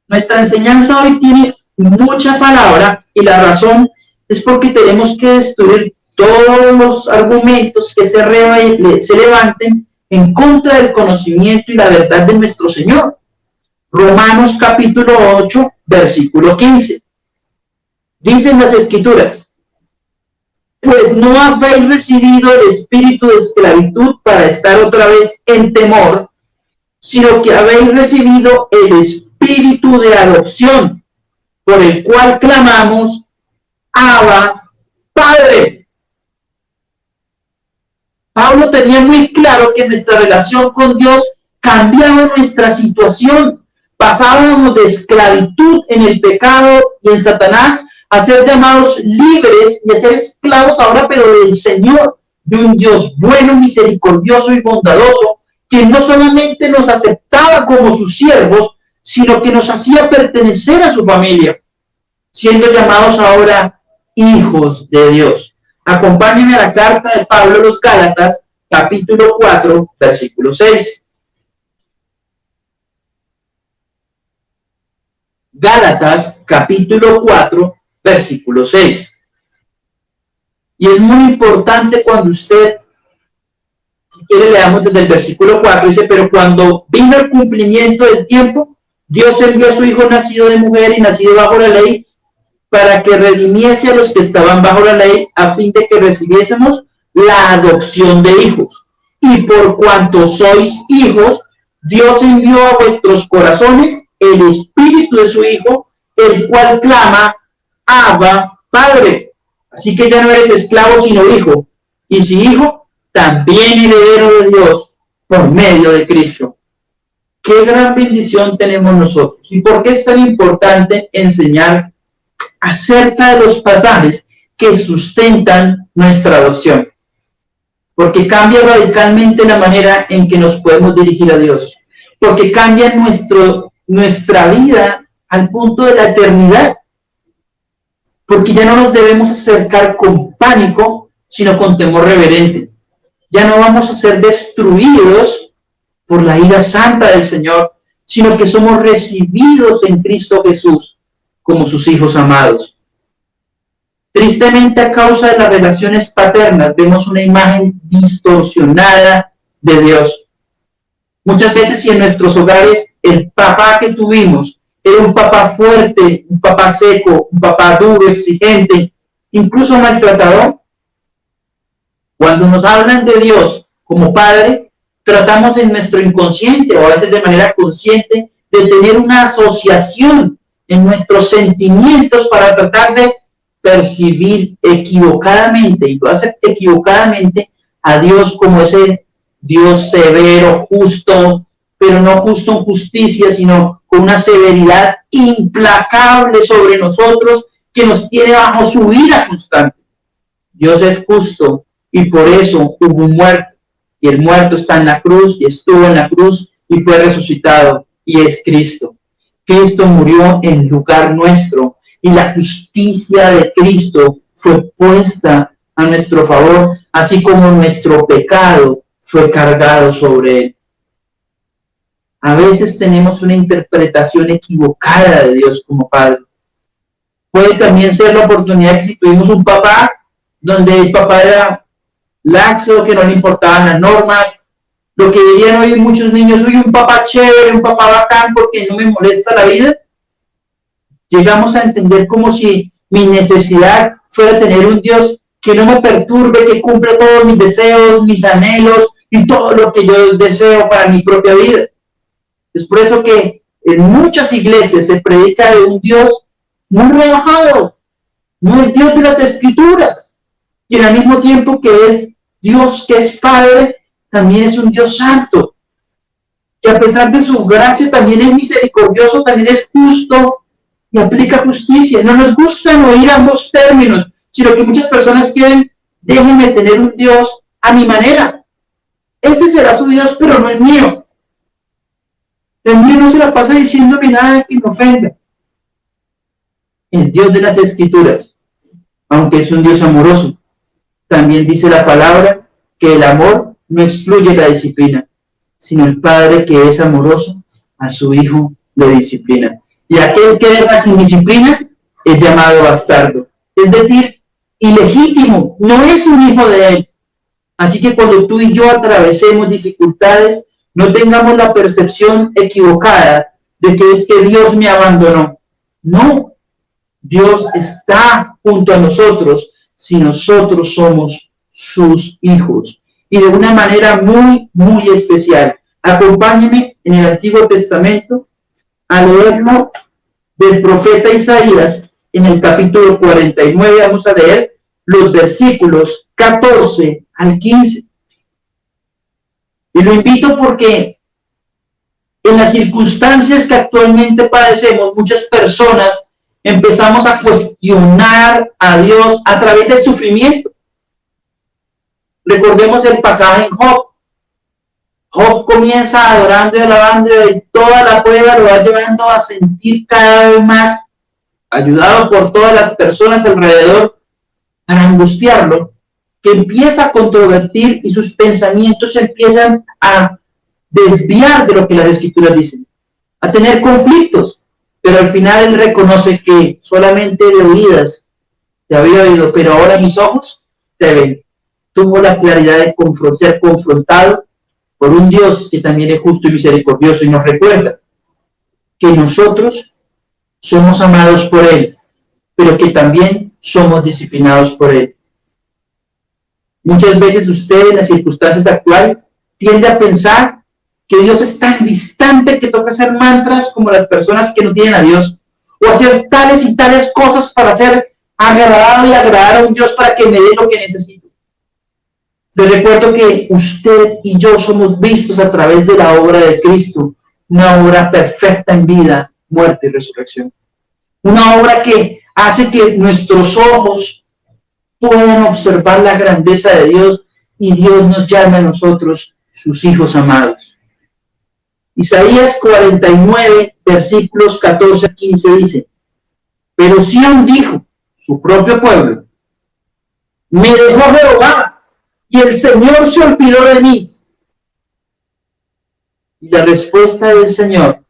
Nuestra enseñanza hoy tiene mucha palabra y la razón es porque tenemos que destruir todos los argumentos que se levanten en contra del conocimiento y la verdad de nuestro Señor. Romanos capítulo 8, versículo 15. Dicen las Escrituras: pues no habéis recibido el espíritu de esclavitud para estar otra vez en temor, sino que habéis recibido el espíritu de adopción, por el cual clamamos, Abba, Padre. Pablo tenía muy claro que nuestra relación con Dios cambiaba nuestra situación. Pasábamos de esclavitud en el pecado y en Satanás a ser llamados libres y a ser esclavos ahora, pero del Señor, de un Dios bueno, misericordioso y bondadoso, que no solamente nos aceptaba como sus siervos, sino que nos hacía pertenecer a su familia, siendo llamados ahora hijos de Dios. Acompáñenme a la carta de Pablo a los Gálatas, capítulo 4, versículo 6. Gálatas, capítulo 4, versículo 6. Y es muy importante cuando usted, si quiere leamos desde el versículo 4, dice, pero cuando vino el cumplimiento del tiempo, Dios envió a su Hijo nacido de mujer y nacido bajo la ley, para que redimiese a los que estaban bajo la ley, a fin de que recibiésemos la adopción de hijos. Y por cuanto sois hijos, Dios envió a vuestros corazones el espíritu de su Hijo, el cual clama, Abba, Padre. Así que ya no eres esclavo, sino hijo. Y si hijo, también heredero de Dios por medio de Cristo. Qué gran bendición tenemos nosotros. ¿Y por qué es tan importante enseñar acerca de los pasajes que sustentan nuestra adopción? Porque cambia radicalmente la manera en que nos podemos dirigir a Dios. Porque cambia nuestra vida al punto de la eternidad. Porque ya no nos debemos acercar con pánico, sino con temor reverente. Ya no vamos a ser destruidos por la ira santa del Señor, sino que somos recibidos en Cristo Jesús como sus hijos amados. Tristemente, a causa de las relaciones paternas, vemos una imagen distorsionada de Dios. Muchas veces, si en nuestros hogares el papá que tuvimos era un papá fuerte, un papá seco, un papá duro, exigente, incluso maltratador, cuando nos hablan de Dios como Padre, tratamos en nuestro inconsciente, o a veces de manera consciente, de tener una asociación en nuestros sentimientos para tratar de percibir equivocadamente, y lo hace equivocadamente, a Dios como ese Dios severo, justo, pero no justo en justicia, sino con una severidad implacable sobre nosotros que nos tiene bajo su ira constante. Dios es justo y por eso hubo un muerto, y el muerto está en la cruz y estuvo en la cruz y fue resucitado, y es Cristo. Cristo murió en lugar nuestro y la justicia de Cristo fue puesta a nuestro favor, así como nuestro pecado fue cargado sobre él. A veces tenemos una interpretación equivocada de Dios como Padre. Puede también ser la oportunidad que si tuvimos un papá donde el papá era laxo, que no le importaban las normas, lo que dirían hoy muchos niños, soy un papá chévere, un papá bacán porque no me molesta la vida. Llegamos a entender como si mi necesidad fuera tener un Dios que no me perturbe, que cumple todos mis deseos, mis anhelos y todo lo que yo deseo para mi propia vida. Es por eso que en muchas iglesias se predica de un Dios muy relajado, no el Dios de las Escrituras, y al mismo tiempo que es Dios que es Padre, también es un Dios santo, que a pesar de su gracia también es misericordioso, también es justo y aplica justicia. No nos gustan oír ambos términos, sino que muchas personas quieren, déjenme tener un Dios a mi manera. Este será su Dios, pero no el mío. El mío no se la pasa diciéndome nada que me ofenda. El Dios de las Escrituras, aunque es un Dios amoroso, también dice la palabra que el amor no excluye la disciplina, sino el Padre que es amoroso a su Hijo le disciplina. Y aquel que deja sin disciplina es llamado bastardo, es decir, ilegítimo, no es un hijo de él. Así que cuando tú y yo atravesemos dificultades, no tengamos la percepción equivocada de que es que Dios me abandonó. No, Dios está junto a nosotros si nosotros somos sus hijos. Y de una manera muy, muy especial. Acompáñeme en el Antiguo Testamento a leerlo del profeta Isaías en el capítulo 49. Vamos a leer los versículos 14 al 15. Y lo invito porque en las circunstancias que actualmente padecemos, muchas personas empezamos a cuestionar a Dios a través del sufrimiento. Recordemos el pasaje en Job. Job comienza adorando y alabando y toda la prueba lo va llevando a sentir cada vez más, ayudado por todas las personas alrededor, para angustiarlo, que empieza a controvertir y sus pensamientos empiezan a desviar de lo que las Escrituras dicen, a tener conflictos, pero al final él reconoce que solamente de oídas te había oído, pero ahora mis ojos te ven. Tuvo la claridad de ser confrontado por un Dios que también es justo y misericordioso y nos recuerda que nosotros somos amados por Él, pero que también somos disciplinados por Él. Muchas veces usted en las circunstancias actuales tiende a pensar que Dios es tan distante que toca hacer mantras como las personas que no tienen a Dios, o hacer tales y tales cosas para ser agradado y agradar a un Dios para que me dé lo que necesito. Les recuerdo que usted y yo somos vistos a través de la obra de Cristo, una obra perfecta en vida, muerte y resurrección. Una obra que hace que nuestros ojos puedan observar la grandeza de Dios y Dios nos llama a nosotros sus hijos amados. Isaías 49, versículos 14 a 15 dice: pero Sión dijo, su propio pueblo, me dejó Jehová, y el Señor se olvidó de mí. Y la respuesta del Señor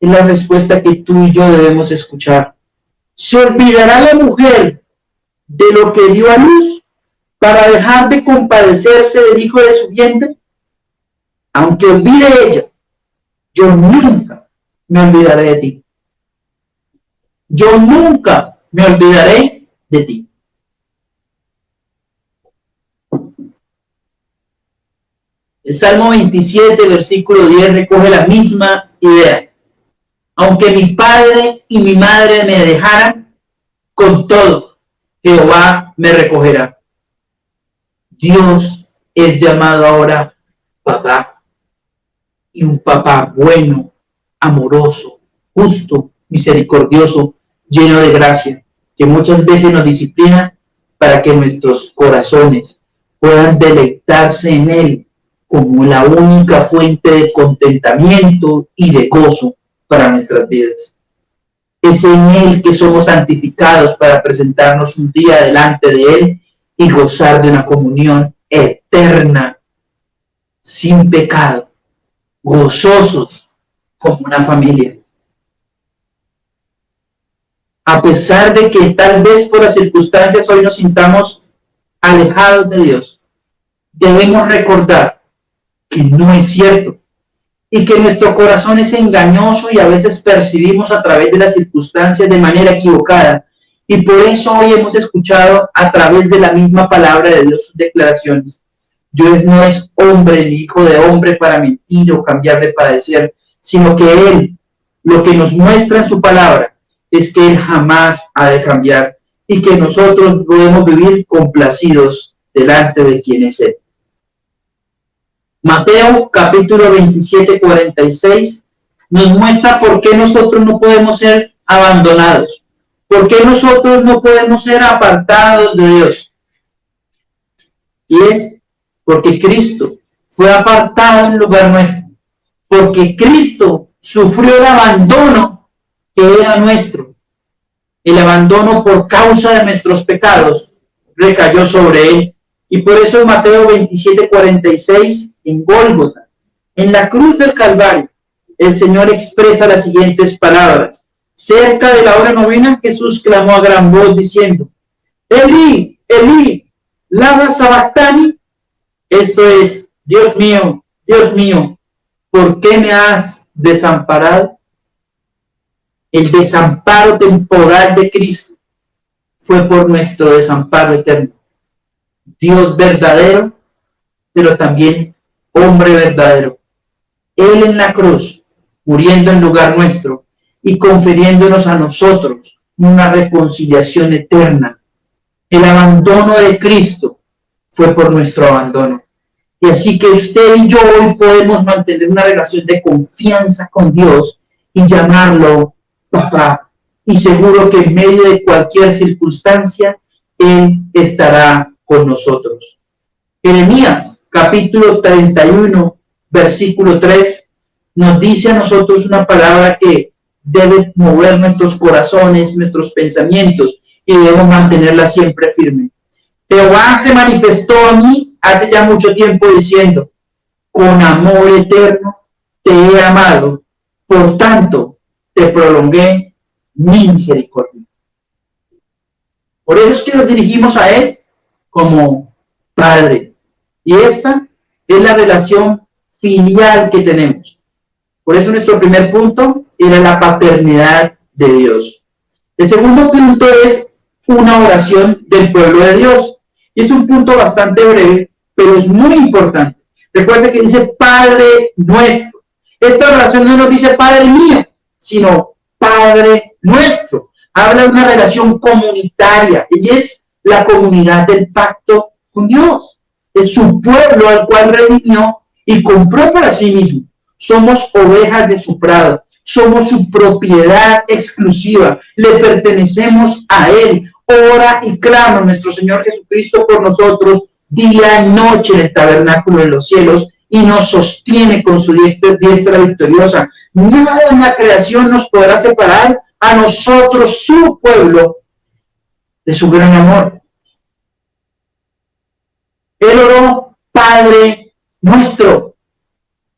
es la respuesta que tú y yo debemos escuchar. ¿Se olvidará la mujer de lo que dio a luz para dejar de compadecerse del hijo de su vientre? Aunque olvide ella, yo nunca me olvidaré de ti. Yo nunca me olvidaré de ti. El Salmo 27, versículo 10, recoge la misma idea. Aunque mi padre y mi madre me dejaran, con todo, Jehová me recogerá. Dios es llamado ahora papá, y un papá bueno, amoroso, justo, misericordioso, lleno de gracia, que muchas veces nos disciplina para que nuestros corazones puedan deleitarse en Él como la única fuente de contentamiento y de gozo para nuestras vidas. Es en Él que somos santificados para presentarnos un día delante de Él y gozar de una comunión eterna, sin pecado, gozosos como una familia. A pesar de que tal vez por las circunstancias hoy nos sintamos alejados de Dios, debemos recordar que no es cierto y que nuestro corazón es engañoso y a veces percibimos a través de las circunstancias de manera equivocada. Y por eso hoy hemos escuchado a través de la misma palabra de Dios sus declaraciones. Dios no es hombre ni hijo de hombre para mentir o cambiar de parecer, sino que Él, lo que nos muestra en su palabra, es que Él jamás ha de cambiar y que nosotros podemos vivir complacidos delante de quien es Él. Mateo capítulo 27, 46 nos muestra por qué nosotros no podemos ser abandonados, por qué nosotros no podemos ser apartados de Dios. Y es porque Cristo fue apartado en lugar nuestro, porque Cristo sufrió el abandono que era nuestro. El abandono por causa de nuestros pecados recayó sobre Él. Y por eso en Mateo 27, 46, en Gólgota, en la cruz del Calvario, el Señor expresa las siguientes palabras. Cerca de la hora novena, Jesús clamó a gran voz diciendo, Elí, Elí, lama sabactani. Esto es, Dios mío, ¿por qué me has desamparado? El desamparo temporal de Cristo fue por nuestro desamparo eterno. Dios verdadero, pero también hombre verdadero. Él en la cruz, muriendo en lugar nuestro y confiriéndonos a nosotros una reconciliación eterna. El abandono de Cristo fue por nuestro abandono. Y así que usted y yo hoy podemos mantener una relación de confianza con Dios y llamarlo papá. Y seguro que en medio de cualquier circunstancia, Él estará con nosotros. Jeremías, capítulo 31, versículo 3, nos dice a nosotros una palabra que debe mover nuestros corazones, nuestros pensamientos, y debemos mantenerla siempre firme. Jehová se manifestó a mí hace ya mucho tiempo diciendo, con amor eterno te he amado, por tanto te prolongué mi misericordia. Por eso es que nos dirigimos a Él como Padre. Y esta es la relación filial que tenemos. Por eso nuestro primer punto era la paternidad de Dios. El segundo punto es una oración del pueblo de Dios. Y es un punto bastante breve, pero es muy importante. Recuerda que dice Padre nuestro. Esta oración no nos dice Padre mío, sino Padre nuestro. Habla de una relación comunitaria. Y es la comunidad del pacto con Dios. Es su pueblo al cual redimió y compró para sí mismo. Somos ovejas de su prado. Somos su propiedad exclusiva. Le pertenecemos a Él. Ora y clama nuestro Señor Jesucristo por nosotros día y noche en el tabernáculo de los cielos y nos sostiene con su diestra victoriosa. Nada en la creación nos podrá separar a nosotros, su pueblo, de su gran amor. Él oró, Padre nuestro,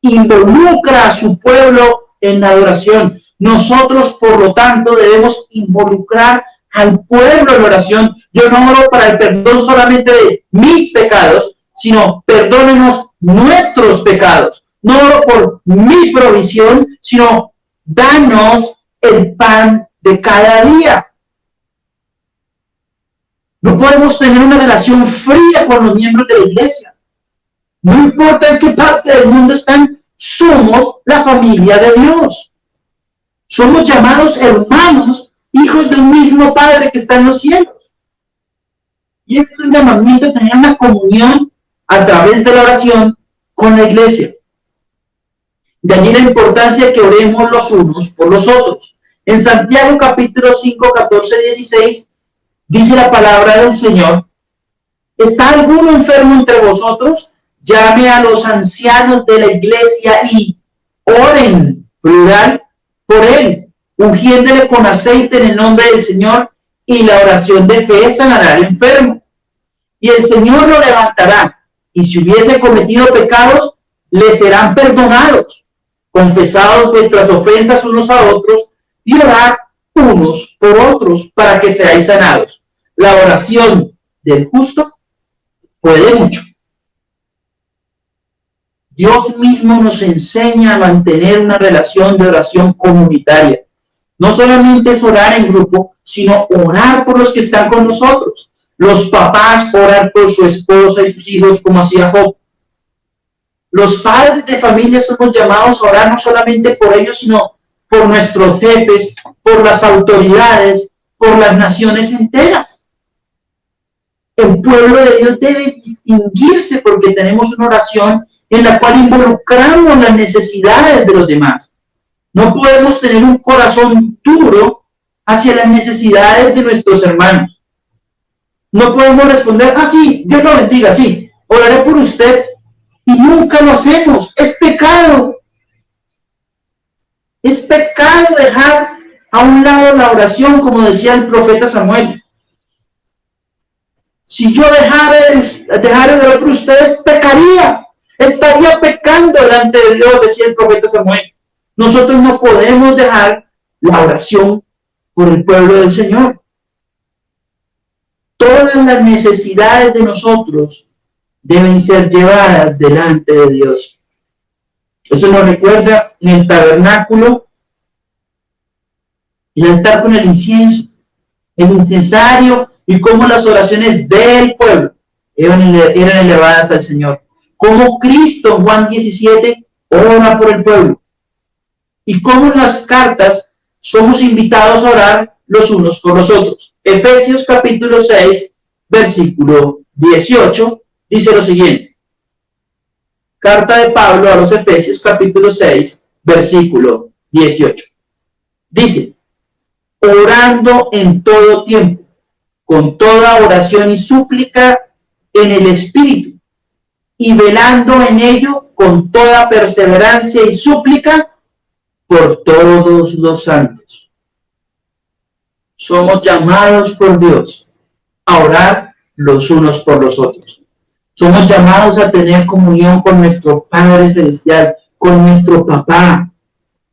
involucra a su pueblo en la adoración. Nosotros, por lo tanto, debemos involucrar al pueblo en oración. Yo no oro para el perdón solamente de mis pecados, sino perdónenos nuestros pecados. No oro por mi provisión, sino danos el pan de cada día. No podemos tener una relación fría con los miembros de la iglesia. No importa en qué parte del mundo están, somos la familia de Dios. Somos llamados hermanos, hijos del mismo Padre que está en los cielos. Y es un llamamiento a tener una comunión a través de la oración con la iglesia. De allí la importancia de que oremos los unos por los otros. En Santiago capítulo 5, 14, 16, dice la palabra del Señor: ¿está alguno enfermo entre vosotros? Llame a los ancianos de la iglesia y oren, plural, por él, ungiéndole con aceite en el nombre del Señor, y la oración de fe sanará al enfermo. Y el Señor lo levantará, y si hubiese cometido pecados, le serán perdonados. Confesados vuestras ofensas unos a otros, y orad unos por otros, para que seáis sanados. La oración del justo puede mucho. Dios mismo nos enseña a mantener una relación de oración comunitaria. No solamente es orar en grupo, sino orar por los que están con nosotros. Los papás oran por su esposa y sus hijos, como hacía Job. Los padres de familia somos llamados a orar no solamente por ellos, sino por nuestros jefes, por las autoridades, por las naciones enteras. El pueblo de Dios debe distinguirse porque tenemos una oración en la cual involucramos las necesidades de los demás. No podemos tener un corazón duro hacia las necesidades de nuestros hermanos. No podemos responder: sí, Dios lo bendiga, sí, oraré por usted, y nunca lo hacemos. Es pecado. Es pecado dejar a un lado la oración, como decía el profeta Samuel. Si yo dejara de orar por ustedes, pecaría. Estaría pecando delante de Dios, decía el profeta Samuel. Nosotros no podemos dejar la oración por el pueblo del Señor. Todas las necesidades de nosotros deben ser llevadas delante de Dios. Eso nos recuerda en el tabernáculo, el altar con el incienso, el incensario, y cómo las oraciones del pueblo eran elevadas al Señor. Cómo Cristo en Juan 17 ora por el pueblo. Y cómo en las cartas somos invitados a orar los unos por los otros. Efesios capítulo 6, versículo 18, dice lo siguiente. Carta de Pablo a los Efesios capítulo 6, versículo 18. Dice: orando en todo tiempo, con toda oración y súplica en el Espíritu, y velando en ello con toda perseverancia y súplica por todos los santos. Somos llamados por Dios a orar los unos por los otros. Somos llamados a tener comunión con nuestro Padre Celestial, con nuestro Papá,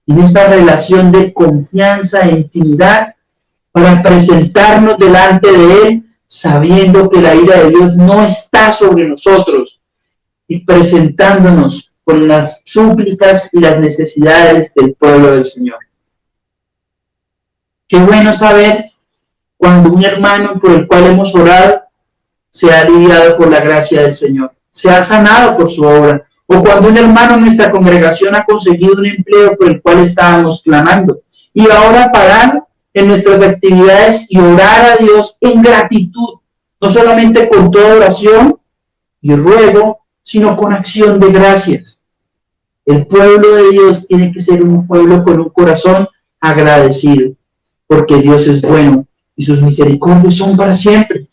en esa relación de confianza e intimidad, para presentarnos delante de Él, sabiendo que la ira de Dios no está sobre nosotros, y presentándonos con las súplicas y las necesidades del pueblo del Señor. Qué bueno saber cuando un hermano por el cual hemos orado se ha aliviado por la gracia del Señor, se ha sanado por su obra, o cuando un hermano en nuestra congregación ha conseguido un empleo por el cual estábamos clamando, y ahora parar en nuestras actividades y orar a Dios en gratitud, no solamente con toda oración y ruego, sino con acción de gracias. El pueblo de Dios tiene que ser un pueblo con un corazón agradecido, porque Dios es bueno y sus misericordias son para siempre.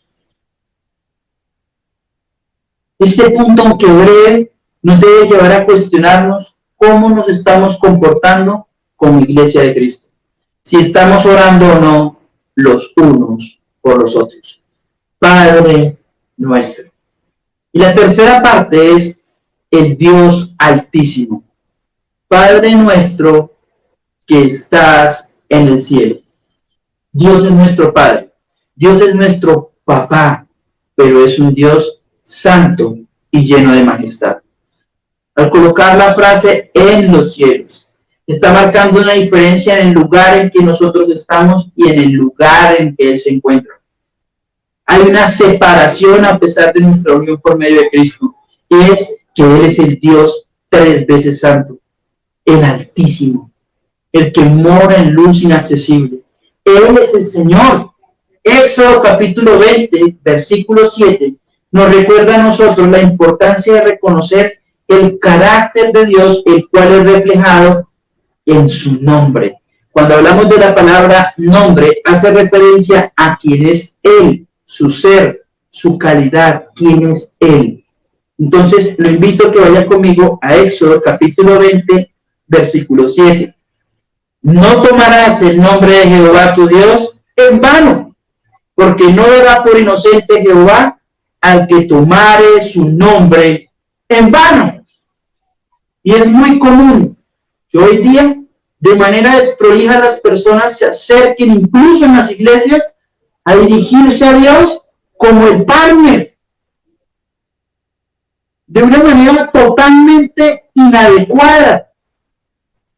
Este punto, aunque breve, nos debe llevar a cuestionarnos cómo nos estamos comportando como Iglesia de Cristo. Si estamos orando o no los unos por los otros. Padre nuestro. Y la tercera parte es el Dios Altísimo. Padre nuestro que estás en el cielo. Dios es nuestro Padre. Dios es nuestro Papá, pero es un Dios santo y lleno de majestad. Al colocar la frase en los cielos, está marcando una diferencia en el lugar en que nosotros estamos y en el lugar en que Él se encuentra. Hay una separación a pesar de nuestra unión por medio de Cristo, y es que Él es el Dios 3 veces santo, el Altísimo, el que mora en luz inaccesible. Él es el Señor. Éxodo capítulo 20, versículo 7, nos recuerda a nosotros la importancia de reconocer el carácter de Dios, el cual es reflejado en su nombre. Cuando hablamos de la palabra nombre, hace referencia a quién es Él, su ser, su calidad, quién es Él. Entonces, lo invito a que vaya conmigo a Éxodo capítulo 20, versículo 7. No tomarás el nombre de Jehová tu Dios en vano, porque no dará por inocente Jehová al que tomare su nombre en vano. Y es muy común que hoy día, de manera desprolija, las personas se acerquen, incluso en las iglesias, a dirigirse a Dios como el partner, de una manera totalmente inadecuada,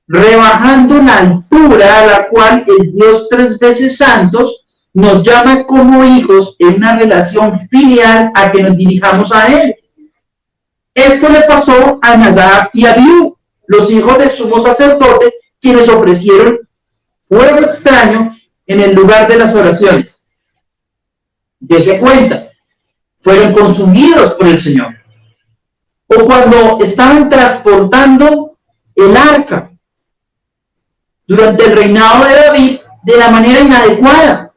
rebajando la altura a la cual el Dios tres veces santos nos llama como hijos en una relación filial a que nos dirijamos a Él. Esto le pasó a Nadab y Abiú, los hijos del sumo sacerdote, quienes ofrecieron fuego extraño en el lugar de las oraciones. Dese cuenta, fueron consumidos por el Señor. O cuando estaban transportando el arca durante el reinado de David de la manera inadecuada.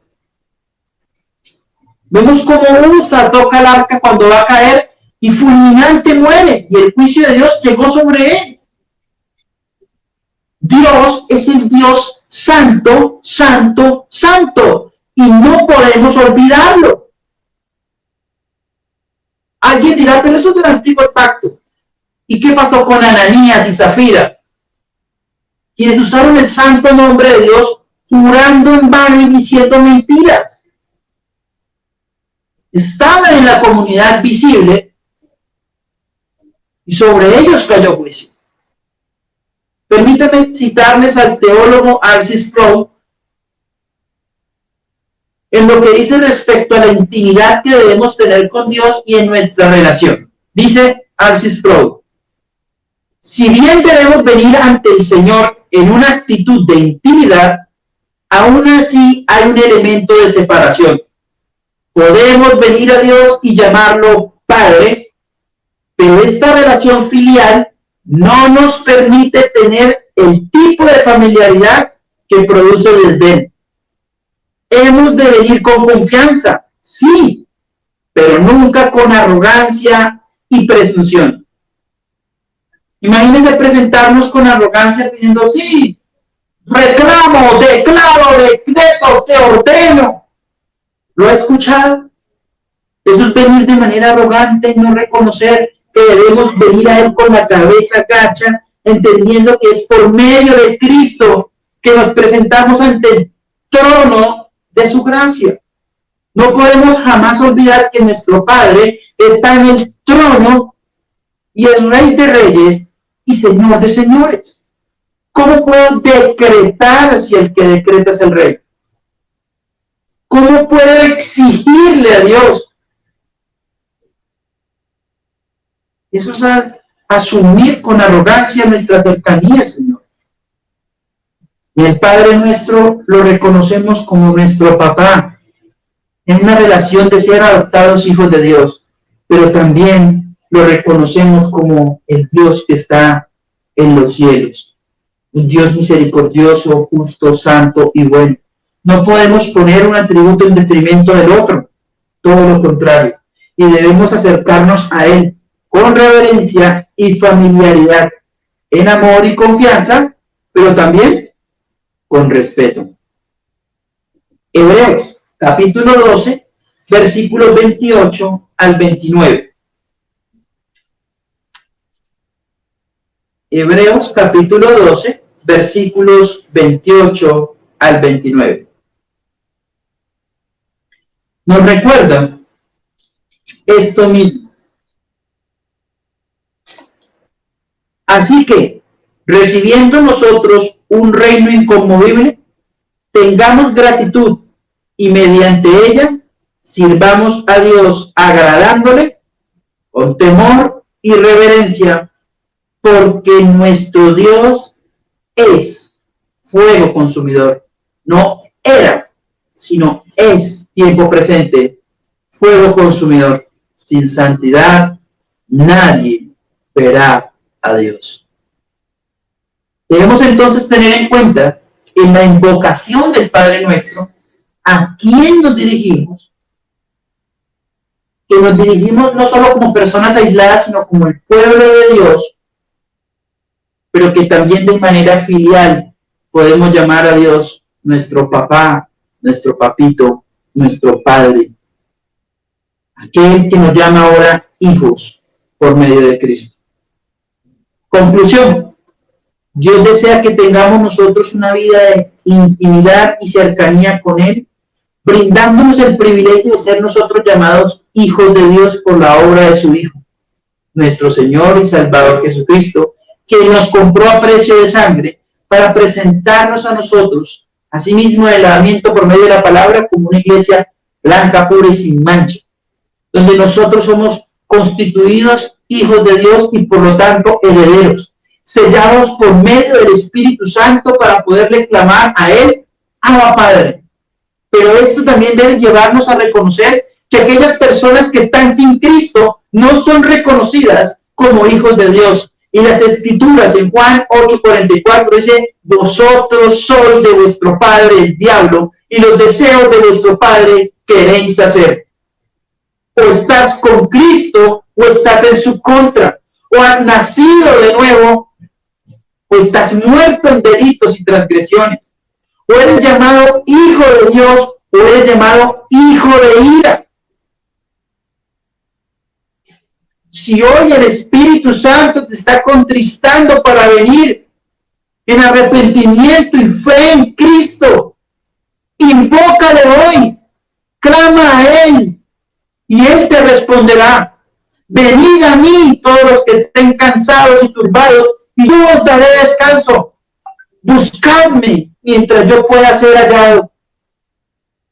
Vemos cómo Uza toca el arca cuando va a caer y fulminante muere, y el juicio de Dios llegó sobre él. Dios es el Dios santo, santo, santo, y no podemos olvidarlo. Alguien dirá, pero eso es del antiguo pacto. ¿Y qué pasó con Ananías y Zafira? Quienes usaron el santo nombre de Dios jurando en vano y diciendo mentiras. Estaban en la comunidad visible y sobre ellos cayó juicio. Permítanme citarles al teólogo R.C. Sproul en lo que dice respecto a la intimidad que debemos tener con Dios y en nuestra relación. Dice R.C. Sproul: si bien debemos venir ante el Señor en una actitud de intimidad, aún así hay un elemento de separación. Podemos venir a Dios y llamarlo Padre, pero esta relación filial no nos permite tener el tipo de familiaridad que produce desdén. Hemos de venir con confianza, sí, pero nunca con arrogancia y presunción. Imagínense presentarnos con arrogancia pidiendo, sí, reclamo, declaro, decreto, te ordeno. ¿Lo ha escuchado? Eso es venir de manera arrogante y no reconocer que debemos venir a Él con la cabeza gacha, entendiendo que es por medio de Cristo que nos presentamos ante el trono de su gracia. No podemos jamás olvidar que nuestro Padre está en el trono y es Rey de Reyes y Señor de Señores. ¿Cómo puedo decretar si el que decreta es el Rey? ¿Cómo puedo exigirle a Dios? Eso es asumir con arrogancia nuestra cercanía, Señor. Y el Padre nuestro lo reconocemos como nuestro papá, en una relación de ser adoptados hijos de Dios, pero también lo reconocemos como el Dios que está en los cielos, un Dios misericordioso, justo, santo y bueno. No podemos poner un atributo en detrimento del otro, todo lo contrario, y debemos acercarnos a Él con reverencia y familiaridad, en amor y confianza, pero también con respeto. Hebreos, capítulo 12, versículos 28 al 29. Hebreos, capítulo 12, versículos 28 al 29. Nos recuerda esto mismo. Así que, recibiendo nosotros un reino inconmovible, tengamos gratitud y mediante ella sirvamos a Dios agradándole con temor y reverencia, porque nuestro Dios es fuego consumidor. No era sino es tiempo presente, fuego consumidor. Sin santidad nadie verá a Dios. Debemos entonces tener en cuenta en la invocación del Padre Nuestro a quién nos dirigimos, que nos dirigimos no solo como personas aisladas, sino como el pueblo de Dios, pero que también de manera filial podemos llamar a Dios nuestro papá, nuestro papito, nuestro padre, aquel que nos llama ahora hijos por medio de Cristo. Conclusión: Dios desea que tengamos nosotros una vida de intimidad y cercanía con Él, brindándonos el privilegio de ser nosotros llamados hijos de Dios por la obra de su Hijo, nuestro Señor y Salvador Jesucristo, que nos compró a precio de sangre para presentarnos a nosotros, asimismo el lavamiento por medio de la palabra, como una iglesia blanca, pura y sin mancha, donde nosotros somos constituidos hijos de Dios y por lo tanto herederos, sellados por medio del Espíritu Santo para poderle clamar a Él, Abba Padre. Pero esto también debe llevarnos a reconocer que aquellas personas que están sin Cristo no son reconocidas como hijos de Dios. Y las Escrituras en Juan 8:44 dice: vosotros sois de vuestro padre el diablo, y los deseos de vuestro padre queréis hacer. O estás con Cristo o estás en su contra, o has nacido de nuevo o estás muerto en delitos y transgresiones, o eres llamado hijo de Dios o eres llamado hijo de ira. Si hoy el Espíritu Santo te está contristando para venir en arrepentimiento y fe en Cristo, invócale hoy, clama a Él y Él te responderá: venid a mí todos los que estén cansados y turbados, y yo os daré descanso. Buscadme mientras yo pueda ser hallado.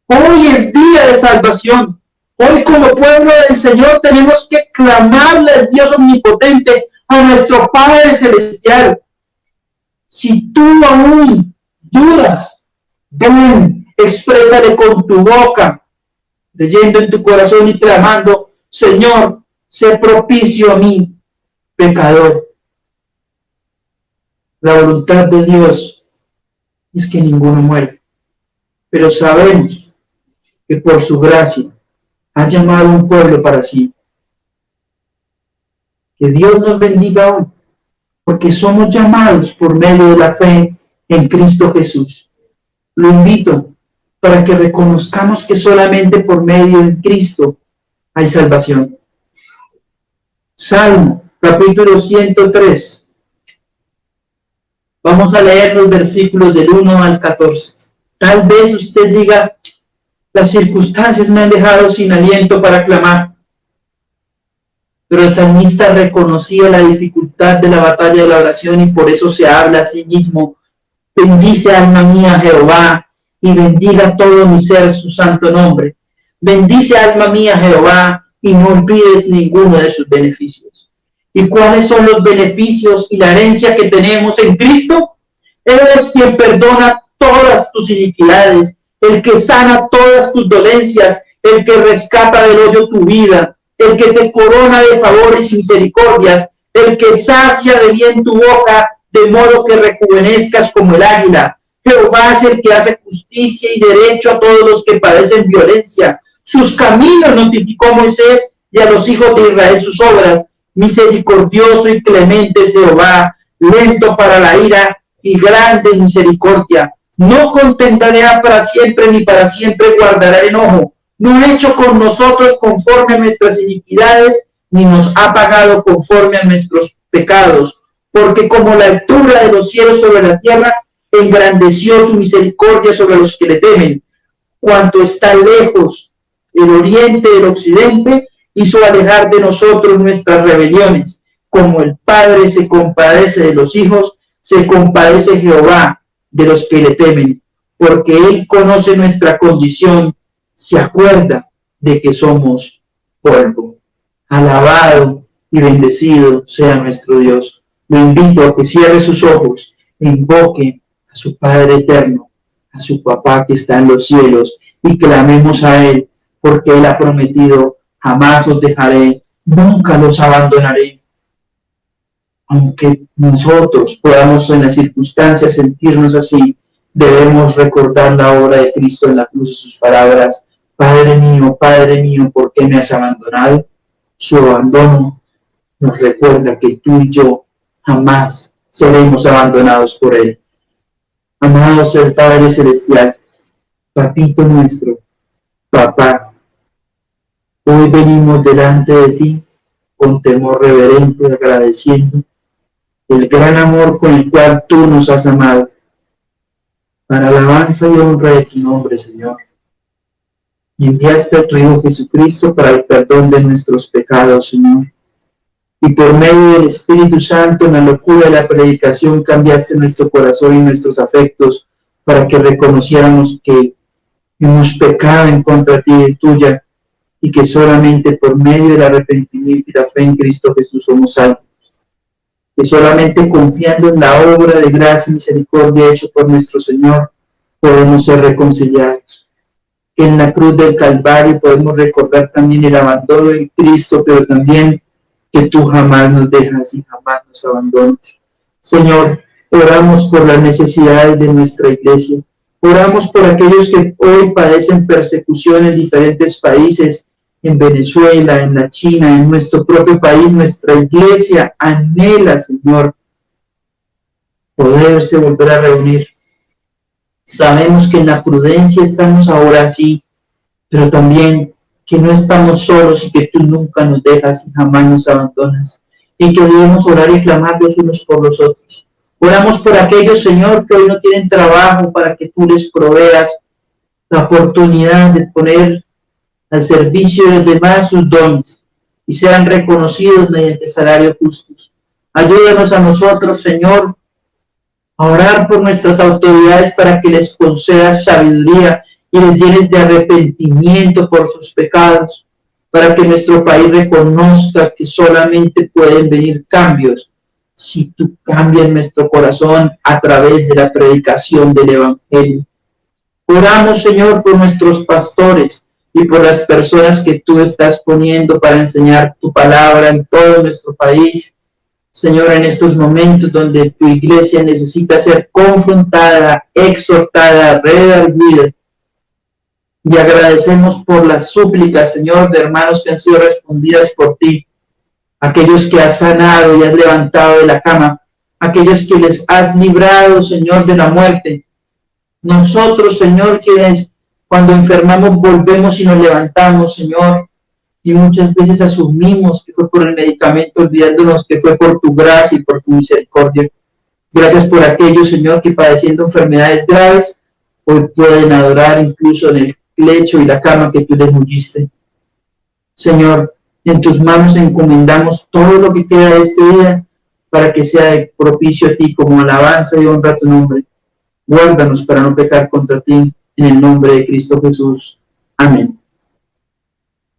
Hoy es día de salvación. Hoy, como pueblo del Señor, tenemos que clamarle al Dios omnipotente, a nuestro Padre Celestial. Si tú aún dudas, ven, exprésale con tu boca, leyendo en tu corazón y clamando: Señor, sé propicio a mí, pecador. La voluntad de Dios es que ninguno muera, pero sabemos que por su gracia ha llamado a un pueblo para sí. Que Dios nos bendiga hoy, porque somos llamados por medio de la fe en Cristo Jesús. Lo invito para que reconozcamos que solamente por medio de Cristo hay salvación. Salmo, capítulo 103. Vamos a leer los versículos del 1 al 14. Tal vez usted diga: las circunstancias me han dejado sin aliento para clamar. Pero el salmista reconocía la dificultad de la batalla de la oración y por eso se habla a sí mismo: bendice alma mía Jehová, y bendiga todo mi ser su santo nombre. Bendice alma mía Jehová, y no olvides ninguno de sus beneficios. ¿Y cuáles son los beneficios y la herencia que tenemos en Cristo? Él es quien perdona todas tus iniquidades, el que sana todas tus dolencias, el que rescata del hoyo tu vida, el que te corona de favores y misericordias, el que sacia de bien tu boca, de modo que rejuvenezcas como el águila. Jehová es el que hace justicia y derecho a todos los que padecen violencia. Sus caminos notificó Moisés, y a los hijos de Israel sus obras. Misericordioso y clemente es Jehová, lento para la ira y grande en misericordia. No contentará para siempre, ni para siempre guardará enojo. No ha hecho con nosotros conforme a nuestras iniquidades, ni nos ha pagado conforme a nuestros pecados. Porque como la altura de los cielos sobre la tierra, engrandeció su misericordia sobre los que le temen. Cuanto está lejos el oriente del occidente, hizo alejar de nosotros nuestras rebeliones. Como el Padre se compadece de los hijos, se compadece Jehová de los que le temen, porque Él conoce nuestra condición, se acuerda de que somos polvo. Alabado y bendecido sea nuestro Dios. Lo invito a que cierre sus ojos e invoque a su Padre eterno, a su papá que está en los cielos, y clamemos a Él, porque Él ha prometido, jamás os dejaré, nunca los abandonaré. Aunque nosotros podamos en las circunstancias sentirnos así, debemos recordar la obra de Cristo en la cruz y sus palabras: Padre mío, ¿por qué me has abandonado? Su abandono nos recuerda que tú y yo jamás seremos abandonados por Él. Amados el Padre Celestial, Papito nuestro, Papá, hoy venimos delante de ti con temor reverente, agradeciendo el gran amor con el cual tú nos has amado, para alabanza y honra de tu nombre, Señor. Y enviaste a tu Hijo Jesucristo para el perdón de nuestros pecados, Señor. Y por medio del Espíritu Santo, en la locura de la predicación, cambiaste nuestro corazón y nuestros afectos para que reconociéramos que hemos pecado en contra ti y tuya, y que solamente por medio del arrepentimiento y la fe en Cristo Jesús somos salvos. Que solamente confiando en la obra de gracia y misericordia hecho por nuestro Señor, podemos ser reconciliados. Que en la cruz del Calvario podemos recordar también el abandono de Cristo, pero también que tú jamás nos dejas y jamás nos abandonas. Señor, oramos por las necesidades de nuestra iglesia. Oramos por aquellos que hoy padecen persecución en diferentes países, en Venezuela, en la China, en nuestro propio país. Nuestra iglesia anhela, Señor, poderse volver a reunir. Sabemos que en la prudencia estamos ahora sí, pero también que no estamos solos y que tú nunca nos dejas y jamás nos abandonas, y que debemos orar y clamar los unos por los otros. Oramos por aquellos, Señor, que hoy no tienen trabajo, para que tú les proveas la oportunidad de poner al servicio de los demás sus dones y sean reconocidos mediante salarios justos. Ayúdanos a nosotros, Señor, a orar por nuestras autoridades para que les concedas sabiduría y les llenes de arrepentimiento por sus pecados, para que nuestro país reconozca que solamente pueden venir cambios si tú cambias nuestro corazón a través de la predicación del Evangelio. Oramos, Señor, por nuestros pastores y por las personas que tú estás poniendo para enseñar tu palabra en todo nuestro país. Señor, en estos momentos donde tu iglesia necesita ser confrontada, exhortada, redarguida. Y agradecemos por las súplicas, Señor, de hermanos que han sido respondidas por ti. Aquellos que has sanado y has levantado de la cama. Aquellos que les has librado, Señor, de la muerte. Nosotros, Señor, quienes cuando enfermamos volvemos y nos levantamos, Señor. Y muchas veces asumimos que fue por el medicamento, olvidándonos que fue por tu gracia y por tu misericordia. Gracias por aquellos, Señor, que padeciendo enfermedades graves, hoy pueden adorar incluso en el lecho y la cama que tú les ungiste. Señor, en tus manos encomendamos todo lo que queda de este día, para que sea de propicio a ti como alabanza y honra a tu nombre. Guárdanos para no pecar contra ti, en el nombre de Cristo Jesús. Amén.